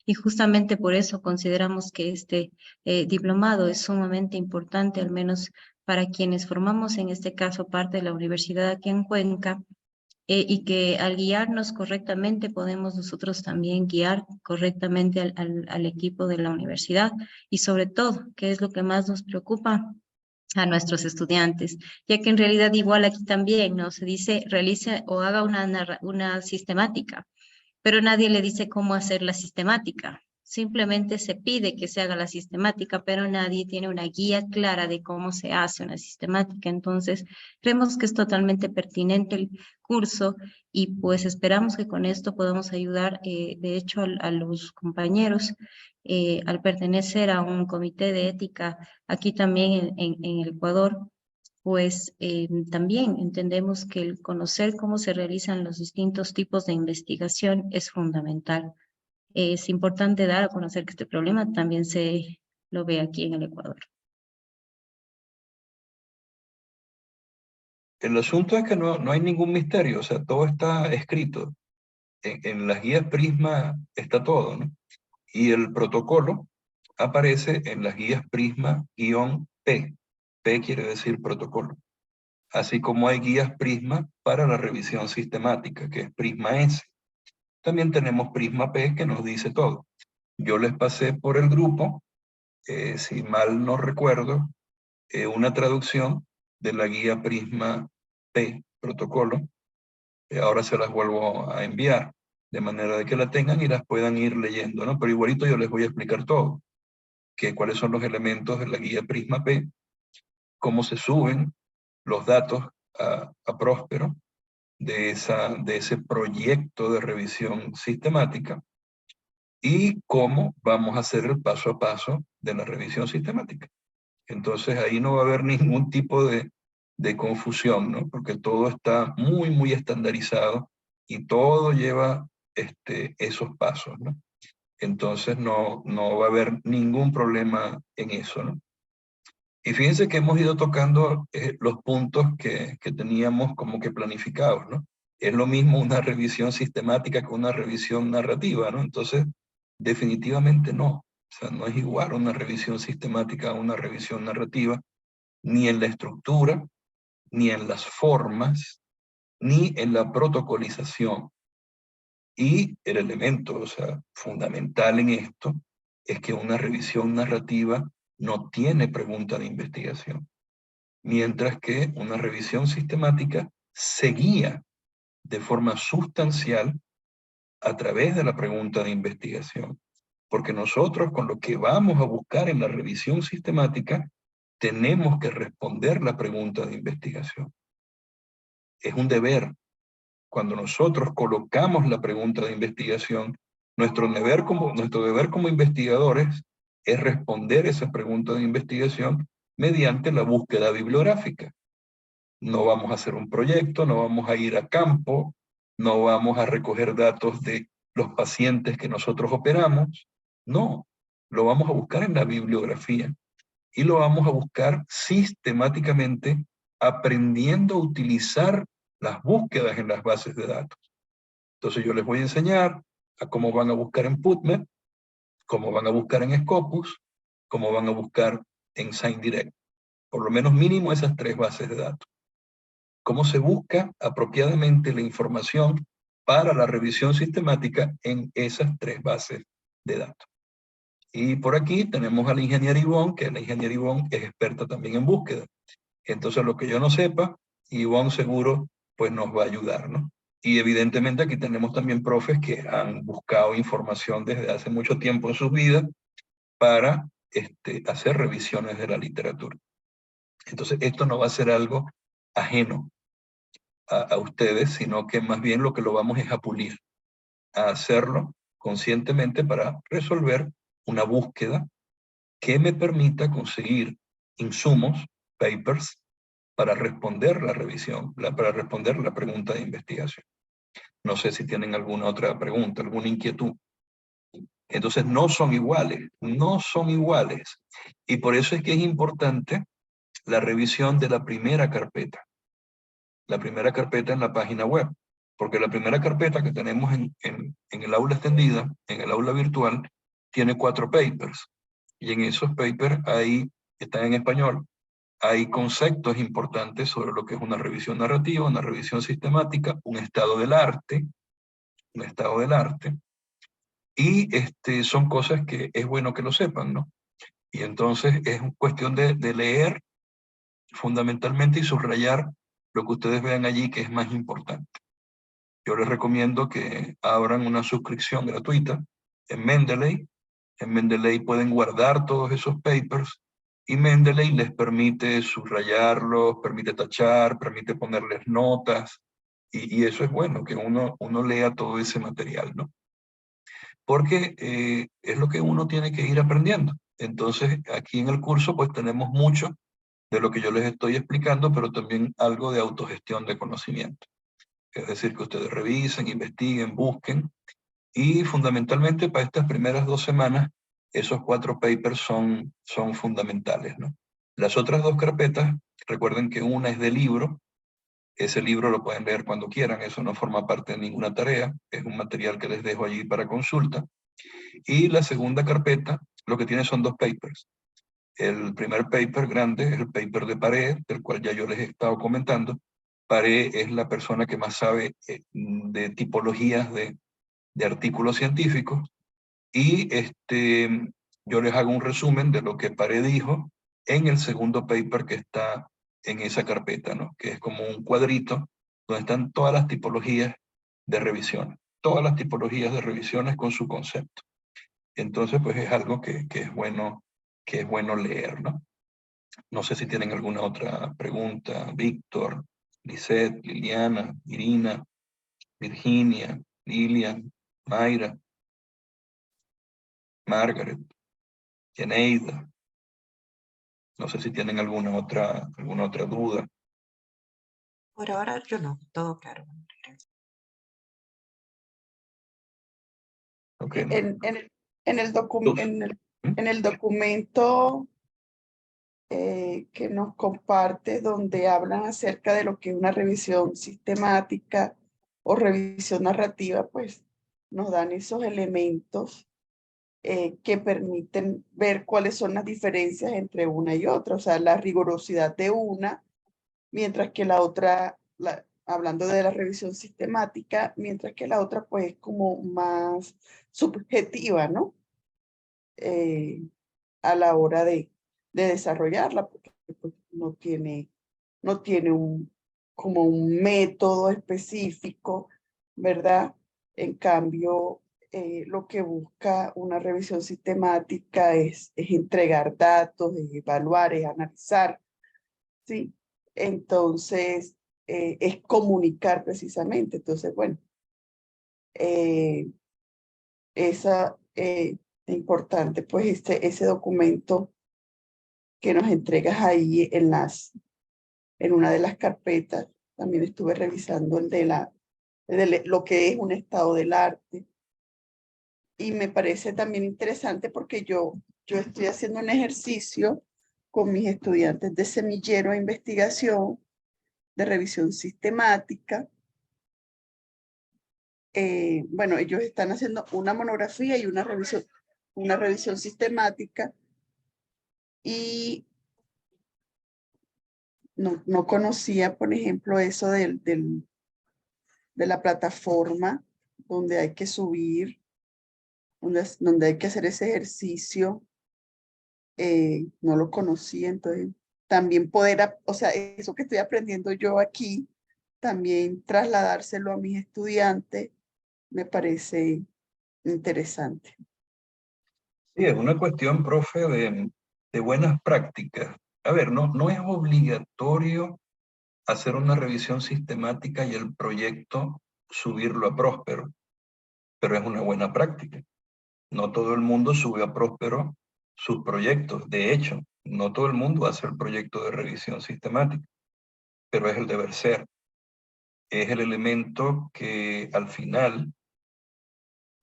Y justamente por eso consideramos que este diplomado es sumamente importante, al menos para quienes formamos en este caso parte de la universidad aquí en Cuenca, y que al guiarnos correctamente podemos nosotros también guiar correctamente al equipo de la universidad, y sobre todo, que es lo que más nos preocupa, a nuestros estudiantes, ya que en realidad igual aquí también, ¿no? Se dice realice o haga una sistemática, pero nadie le dice cómo hacer la sistemática. Simplemente se pide que se haga la sistemática, pero nadie tiene una guía clara de cómo se hace una sistemática. Entonces, creemos que es totalmente pertinente el curso, y pues esperamos que con esto podamos ayudar, de hecho, a los compañeros al pertenecer a un comité de ética aquí también en el Ecuador. Pues también entendemos que el conocer cómo se realizan los distintos tipos de investigación es fundamental. Es importante dar a conocer que este problema también se lo ve aquí en el Ecuador. El asunto es que no hay ningún misterio, o sea, todo está escrito. En las guías Prisma está todo, ¿no? Y el protocolo aparece en las guías Prisma-P. P quiere decir protocolo. Así como hay guías Prisma para la revisión sistemática, que es Prisma S. También tenemos Prisma P, que nos dice todo. Yo les pasé por el grupo, si mal no recuerdo, una traducción de la guía Prisma P, protocolo. Ahora se las vuelvo a enviar, de manera de que la tengan y las puedan ir leyendo, ¿no? Pero igualito yo les voy a explicar todo, cuáles son los elementos de la guía Prisma P, cómo se suben los datos a Próspero de ese proyecto de revisión sistemática, y cómo vamos a hacer el paso a paso de la revisión sistemática. Entonces ahí no va a haber ningún tipo de confusión, ¿no? Porque todo está muy estandarizado y todo lleva esos pasos, ¿no? Entonces no va a haber ningún problema en eso, ¿no? Y fíjense que hemos ido tocando los puntos que teníamos como que planificados, ¿no? Es lo mismo una revisión sistemática que una revisión narrativa, ¿no? Entonces, definitivamente no. O sea, no es igual una revisión sistemática a una revisión narrativa, ni en la estructura, ni en las formas, ni en la protocolización. Y el elemento, o sea, fundamental en esto, es que una revisión narrativa no tiene pregunta de investigación, mientras que una revisión sistemática se guía de forma sustancial a través de la pregunta de investigación. porque nosotros con lo que vamos a buscar en la revisión sistemática, tenemos que responder la pregunta de investigación. Es un deber. Cuando nosotros colocamos la pregunta de investigación, nuestro deber como investigadores es responder esa pregunta de investigación mediante la búsqueda bibliográfica. No vamos a hacer un proyecto, no vamos a ir a campo, no vamos a recoger datos de los pacientes que nosotros operamos. No, lo vamos a buscar en la bibliografía y lo vamos a buscar sistemáticamente aprendiendo a utilizar las búsquedas en las bases de datos. Entonces yo les voy a enseñar a cómo van a buscar en PubMed, cómo van a buscar en Scopus, cómo van a buscar en ScienDirect. Por lo menos mínimo esas 3 bases de datos. Cómo se busca apropiadamente la información para la revisión sistemática en esas 3 bases de datos. Y por aquí tenemos a la ingeniera Ivonne, que la ingeniera Ivonne es experta también en búsqueda. Entonces lo que yo no sepa, Ivonne seguro pues nos va a ayudar, ¿no? Y evidentemente aquí tenemos también profes que han buscado información desde hace mucho tiempo en sus vidas para hacer revisiones de la literatura. Entonces esto no va a ser algo ajeno a ustedes, sino que más bien lo que lo vamos es a pulir, a hacerlo conscientemente para resolver una búsqueda que me permita conseguir insumos, papers, para responder la revisión, para responder la pregunta de investigación. No sé si tienen alguna otra pregunta, alguna inquietud. Entonces no son iguales, no son iguales. Y por eso es que es importante la revisión de la primera carpeta. La primera carpeta en la página web. Porque la primera carpeta que tenemos en el aula extendida, en el aula virtual, tiene 4 papers. Y en esos papers ahí están en español. Hay conceptos importantes sobre lo que es una revisión narrativa, una revisión sistemática, un estado del arte, y son cosas que es bueno que lo sepan, ¿no? Y entonces es cuestión de leer fundamentalmente y subrayar lo que ustedes vean allí que es más importante. Yo les recomiendo que abran una suscripción gratuita en Mendeley. En Mendeley pueden guardar todos esos papers y Mendeley les permite subrayarlos, permite tachar, permite ponerles notas, y eso es bueno, que uno lea todo ese material, ¿no? Porque es lo que uno tiene que ir aprendiendo. Entonces, aquí en el curso pues tenemos mucho de lo que yo les estoy explicando, pero también algo de autogestión de conocimiento. Es decir, que ustedes revisen, investiguen, busquen, y fundamentalmente para estas primeras 2 semanas, esos 4 papers son fundamentales, ¿no? Las otras 2 carpetas, recuerden que una es de libro, ese libro lo pueden leer cuando quieran, eso no forma parte de ninguna tarea, es un material que les dejo allí para consulta. Y la segunda carpeta, lo que tiene son 2 papers. El primer paper grande es el paper de Pared, del cual ya yo les he estado comentando. Pared es la persona que más sabe de tipologías de artículos científicos, y yo les hago un resumen de lo que Pared dijo en el segundo paper que está en esa carpeta, ¿no? Que es como un cuadrito donde están todas las tipologías de revisiones, todas las tipologías de revisiones con su concepto. Entonces, pues es algo que es bueno leer, ¿no? No sé si tienen alguna otra pregunta. Víctor, Lisette, Liliana, Irina, Virginia, Lilian, Mayra, Margaret, Yeneida. No sé si tienen alguna otra duda. Por ahora yo no, todo claro. Okay. En el documento que nos comparte, donde hablan acerca de lo que es una revisión sistemática o revisión narrativa, pues nos dan esos elementos que permiten ver cuáles son las diferencias entre una y otra, o sea, la rigurosidad de una, mientras que la otra, hablando de la revisión sistemática, mientras que la otra pues es como más subjetiva, ¿no? A la hora de desarrollarla, porque pues, no tiene como un método específico, ¿verdad? En cambio, lo que busca una revisión sistemática es entregar datos, es evaluar, es analizar, ¿sí? Entonces, es comunicar precisamente. Entonces, bueno, es importante, pues, ese documento que nos entregas ahí en una de las carpetas. También estuve revisando el de lo que es un estado del arte. Y me parece también interesante porque yo estoy haciendo un ejercicio con mis estudiantes de semillero e investigación, de revisión sistemática. Bueno, ellos están haciendo una monografía y una revisión sistemática, y no conocía, por ejemplo, eso de la plataforma donde hay que subir, donde hay que hacer ese ejercicio. No lo conocía, entonces también poder, o sea, eso que estoy aprendiendo yo aquí, también trasladárselo a mis estudiantes, me parece interesante. Sí, es una cuestión, profe, de buenas prácticas. A ver, no es obligatorio hacer una revisión sistemática y el proyecto subirlo a Próspero, pero es una buena práctica. No todo el mundo sube a Próspero sus proyectos. De hecho, no todo el mundo hace el proyecto de revisión sistemática, pero es el deber ser. Es el elemento que al final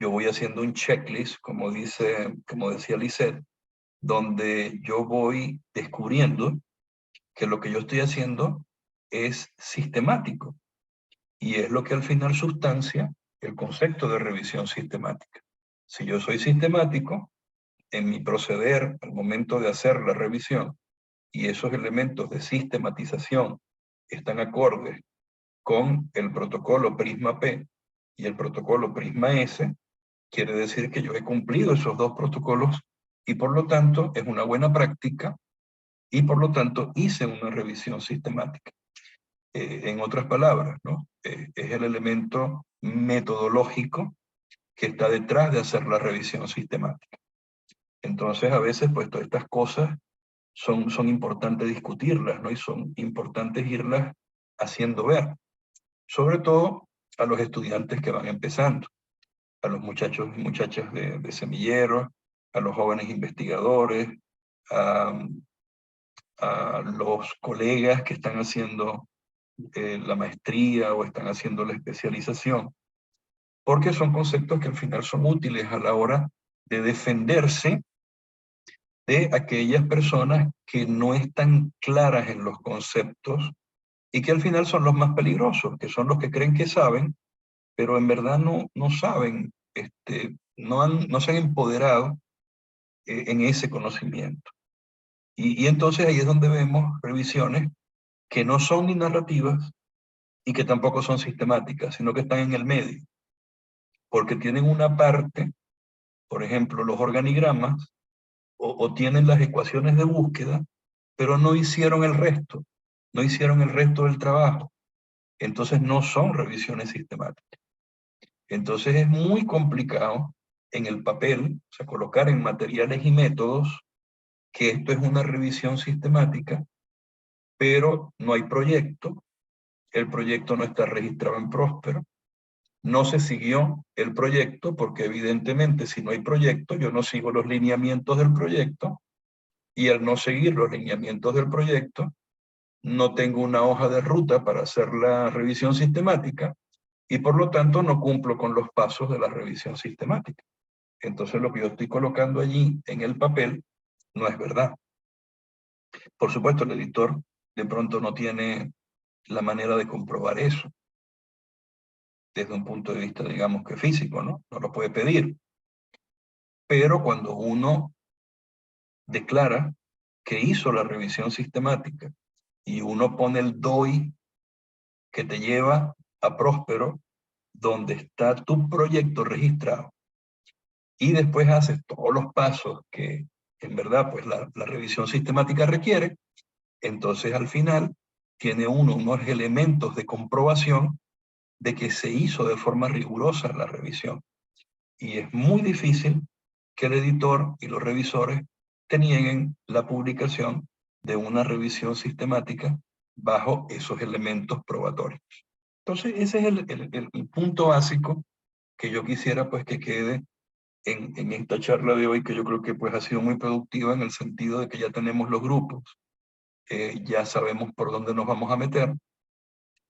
yo voy haciendo un checklist, como decía Lisette, donde yo voy descubriendo que lo que yo estoy haciendo es sistemático, y es lo que al final sustancia el concepto de revisión sistemática. Si yo soy sistemático en mi proceder al momento de hacer la revisión, y esos elementos de sistematización están acordes con el protocolo Prisma-P y el protocolo Prisma-S, quiere decir que yo he cumplido esos dos protocolos, y por lo tanto es una buena práctica, y por lo tanto hice una revisión sistemática. En otras palabras, ¿no? Es el elemento metodológico que está detrás de hacer la revisión sistemática. Entonces, a veces, pues, todas estas cosas son importantes discutirlas, ¿no? Y son importantes irlas haciendo ver, sobre todo a los estudiantes que van empezando, a los muchachos y muchachas de semilleros, a los jóvenes investigadores, a los colegas que están haciendo la maestría o están haciendo la especialización, porque son conceptos que al final son útiles a la hora de defenderse de aquellas personas que no están claras en los conceptos y que al final son los más peligrosos, que son los que creen que saben, pero en verdad no saben, no se han empoderado en ese conocimiento. Y entonces ahí es donde vemos revisiones que no son ni narrativas y que tampoco son sistemáticas, sino que están en el medio, porque tienen una parte, por ejemplo, los organigramas, o tienen las ecuaciones de búsqueda, pero no hicieron el resto, no hicieron el resto del trabajo. Entonces no son revisiones sistemáticas. Entonces es muy complicado en el papel, o sea, colocar en materiales y métodos que esto es una revisión sistemática, pero no hay proyecto, el proyecto no está registrado en Próspero, no se siguió el proyecto, porque evidentemente si no hay proyecto, yo no sigo los lineamientos del proyecto, y al no seguir los lineamientos del proyecto, no tengo una hoja de ruta para hacer la revisión sistemática, y por lo tanto no cumplo con los pasos de la revisión sistemática. Entonces lo que yo estoy colocando allí en el papel no es verdad. Por supuesto, el editor de pronto no tiene la manera de comprobar eso, desde un punto de vista, digamos, que físico, ¿no? No lo puede pedir. Pero cuando uno declara que hizo la revisión sistemática y uno pone el DOI que te lleva a Próspero, donde está tu proyecto registrado, y después haces todos los pasos que en verdad pues la revisión sistemática requiere, entonces al final tiene uno unos elementos de comprobación de que se hizo de forma rigurosa la revisión. Y es muy difícil que el editor y los revisores te nieguen la publicación de una revisión sistemática bajo esos elementos probatorios. Entonces, ese es el punto básico que yo quisiera pues que quede en esta charla de hoy, que yo creo que pues ha sido muy productiva en el sentido de que ya tenemos los grupos, ya sabemos por dónde nos vamos a meter,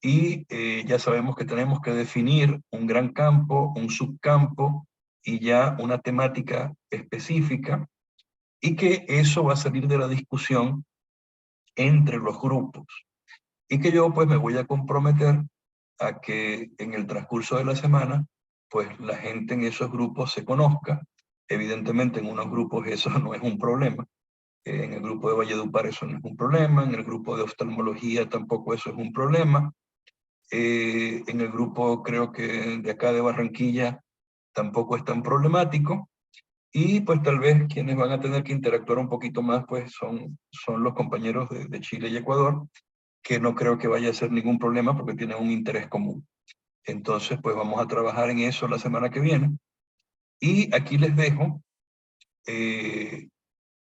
y ya sabemos que tenemos que definir un gran campo, un subcampo, y ya una temática específica, y que eso va a salir de la discusión entre los grupos. Y que yo pues me voy a comprometer a que en el transcurso de la semana, pues la gente en esos grupos se conozca. Evidentemente en unos grupos eso no es un problema. En el grupo de Valledupar eso no es un problema. En el grupo de oftalmología tampoco eso es un problema. En el grupo creo que de acá de Barranquilla tampoco es tan problemático. Y pues tal vez quienes van a tener que interactuar un poquito más pues son los compañeros de Chile y Ecuador, que no creo que vaya a ser ningún problema porque tienen un interés común. Entonces, pues vamos a trabajar en eso la semana que viene. Y aquí les dejo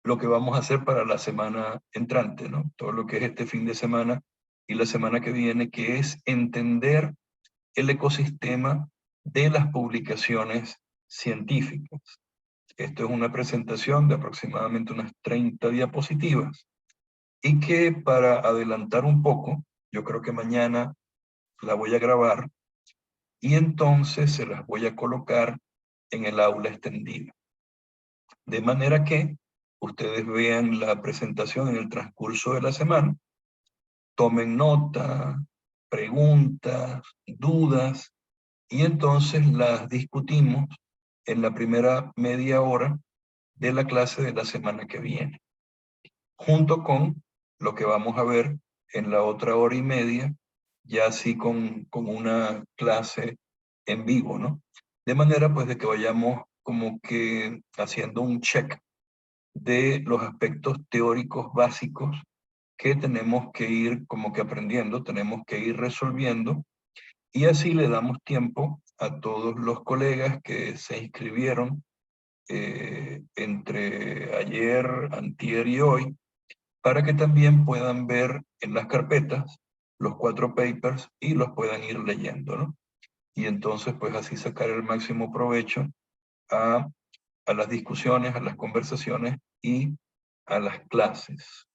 lo que vamos a hacer para la semana entrante, ¿no? Todo lo que es este fin de semana y la semana que viene, que es entender el ecosistema de las publicaciones científicas. Esto es una presentación de aproximadamente unas 30 diapositivas y que para adelantar un poco, yo creo que mañana la voy a grabar y entonces se las voy a colocar en el aula extendida. De manera que ustedes vean la presentación en el transcurso de la semana, tomen nota, preguntas, dudas, y entonces las discutimos en la primera media hora de la clase de la semana que viene, junto con lo que vamos a ver en la otra hora y media, ya así con una clase en vivo, ¿no? De manera pues de que vayamos como que haciendo un check de los aspectos teóricos básicos que tenemos que ir como que aprendiendo, tenemos que ir resolviendo, y así le damos tiempo a todos los colegas que se inscribieron entre ayer, antier y hoy, para que también puedan ver en las carpetas los 4 papers y los puedan ir leyendo, ¿no? Y entonces pues así sacar el máximo provecho a las discusiones, a las conversaciones y a las clases.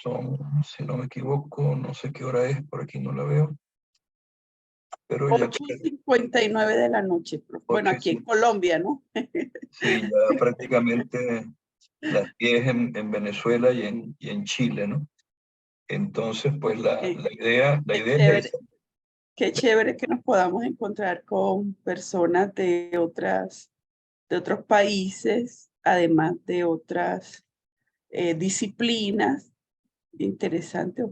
Son, si no me equivoco, no sé qué hora es, por aquí no la veo. Pero 8:59 de la noche. Bueno, aquí en Colombia, ¿no? Sí, ya prácticamente las 10 en Venezuela y en Chile, ¿no? Entonces, pues la idea es esa. Qué chévere que nos podamos encontrar con personas de otros países, además de otras disciplinas. Interesante.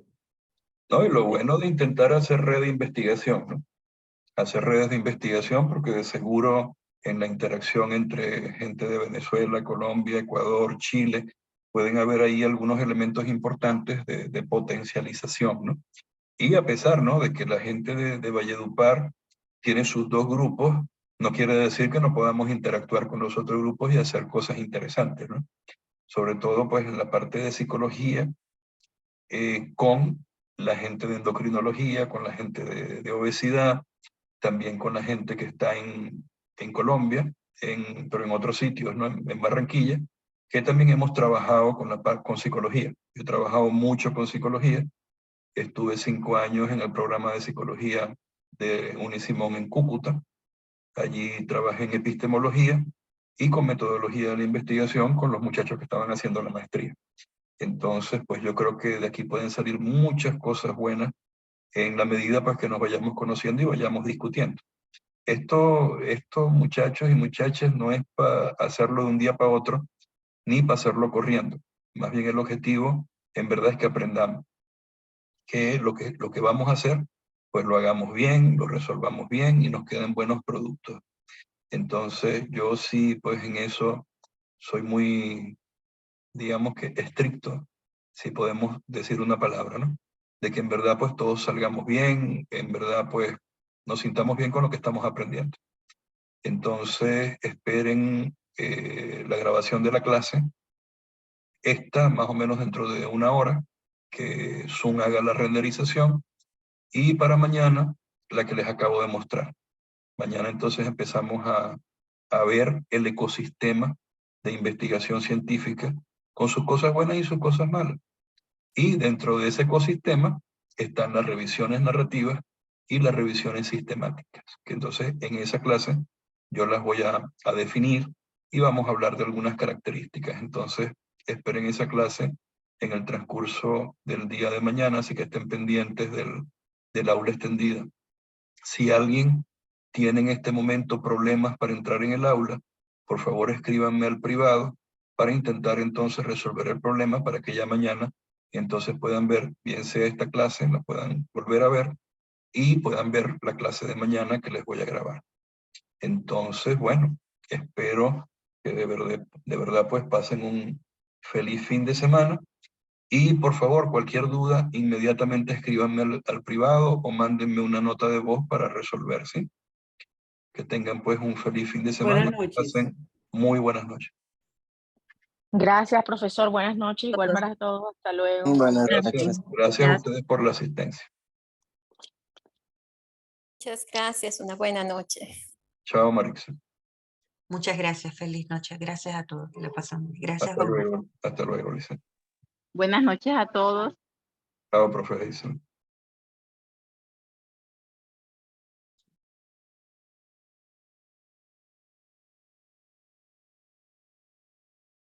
No, y lo bueno de intentar hacer red de investigación, ¿no? Hacer redes de investigación porque de seguro en la interacción entre gente de Venezuela, Colombia, Ecuador, Chile, pueden haber ahí algunos elementos importantes de potencialización, ¿no? Y a pesar, ¿no?, de que la gente de Valledupar tiene sus 2 grupos, no quiere decir que no podamos interactuar con los otros grupos y hacer cosas interesantes, ¿no? Sobre todo, pues, en la parte de psicología, con la gente de endocrinología, con la gente de obesidad, también con la gente que está en Colombia, pero en otros sitios, ¿no? En Barranquilla, que también hemos trabajado con psicología. Yo he trabajado mucho con psicología. Estuve 5 años en el programa de psicología de Unisimón en Cúcuta. Allí trabajé en epistemología y con metodología de la investigación con los muchachos que estaban haciendo la maestría. Entonces, pues yo creo que de aquí pueden salir muchas cosas buenas en la medida pues que nos vayamos conociendo y vayamos discutiendo. Esto, muchachos y muchachas, no es para hacerlo de un día para otro, ni para hacerlo corriendo. Más bien el objetivo, en verdad, es que aprendamos. Que lo que vamos a hacer, pues lo hagamos bien, lo resolvamos bien y nos queden buenos productos. Entonces, yo sí, pues en eso soy muy, digamos que estricto, si podemos decir una palabra, ¿no? De que en verdad, pues todos salgamos bien, en verdad, pues nos sintamos bien con lo que estamos aprendiendo. Entonces esperen la grabación de la clase. Esta más o menos dentro de 1 hora, que Zoom haga la renderización. Y para mañana, la que les acabo de mostrar. Mañana entonces empezamos a ver el ecosistema de investigación científica con sus cosas buenas y sus cosas malas. Y dentro de ese ecosistema están las revisiones narrativas y las revisiones sistemáticas, que entonces en esa clase yo las voy a definir y vamos a hablar de algunas características. Entonces esperen esa clase en el transcurso del día de mañana, así que estén pendientes del aula extendida. Si alguien tiene en este momento problemas para entrar en el aula, por favor escríbanme al privado para intentar entonces resolver el problema para que ya mañana entonces puedan ver, bien sea esta clase, la puedan volver a ver y puedan ver la clase de mañana que les voy a grabar. Entonces, bueno, espero que de verdad pues pasen un feliz fin de semana. Y por favor, cualquier duda, inmediatamente escríbanme al privado o mándenme una nota de voz para resolver, ¿sí? Que tengan pues un feliz fin de semana. Buenas noches. Pasen muy buenas noches. Gracias, profesor. Buenas noches. Igual para todos. Hasta luego. Buenas Gracias, gracias a ustedes por la asistencia. Muchas gracias. Una buena noche. Chao, Marisa. Muchas gracias. Feliz noche. Gracias a todos. Que la pasan bien. Gracias. Hasta luego. Hasta luego, Lisa. Buenas noches a todos. Chao, profe Hazel.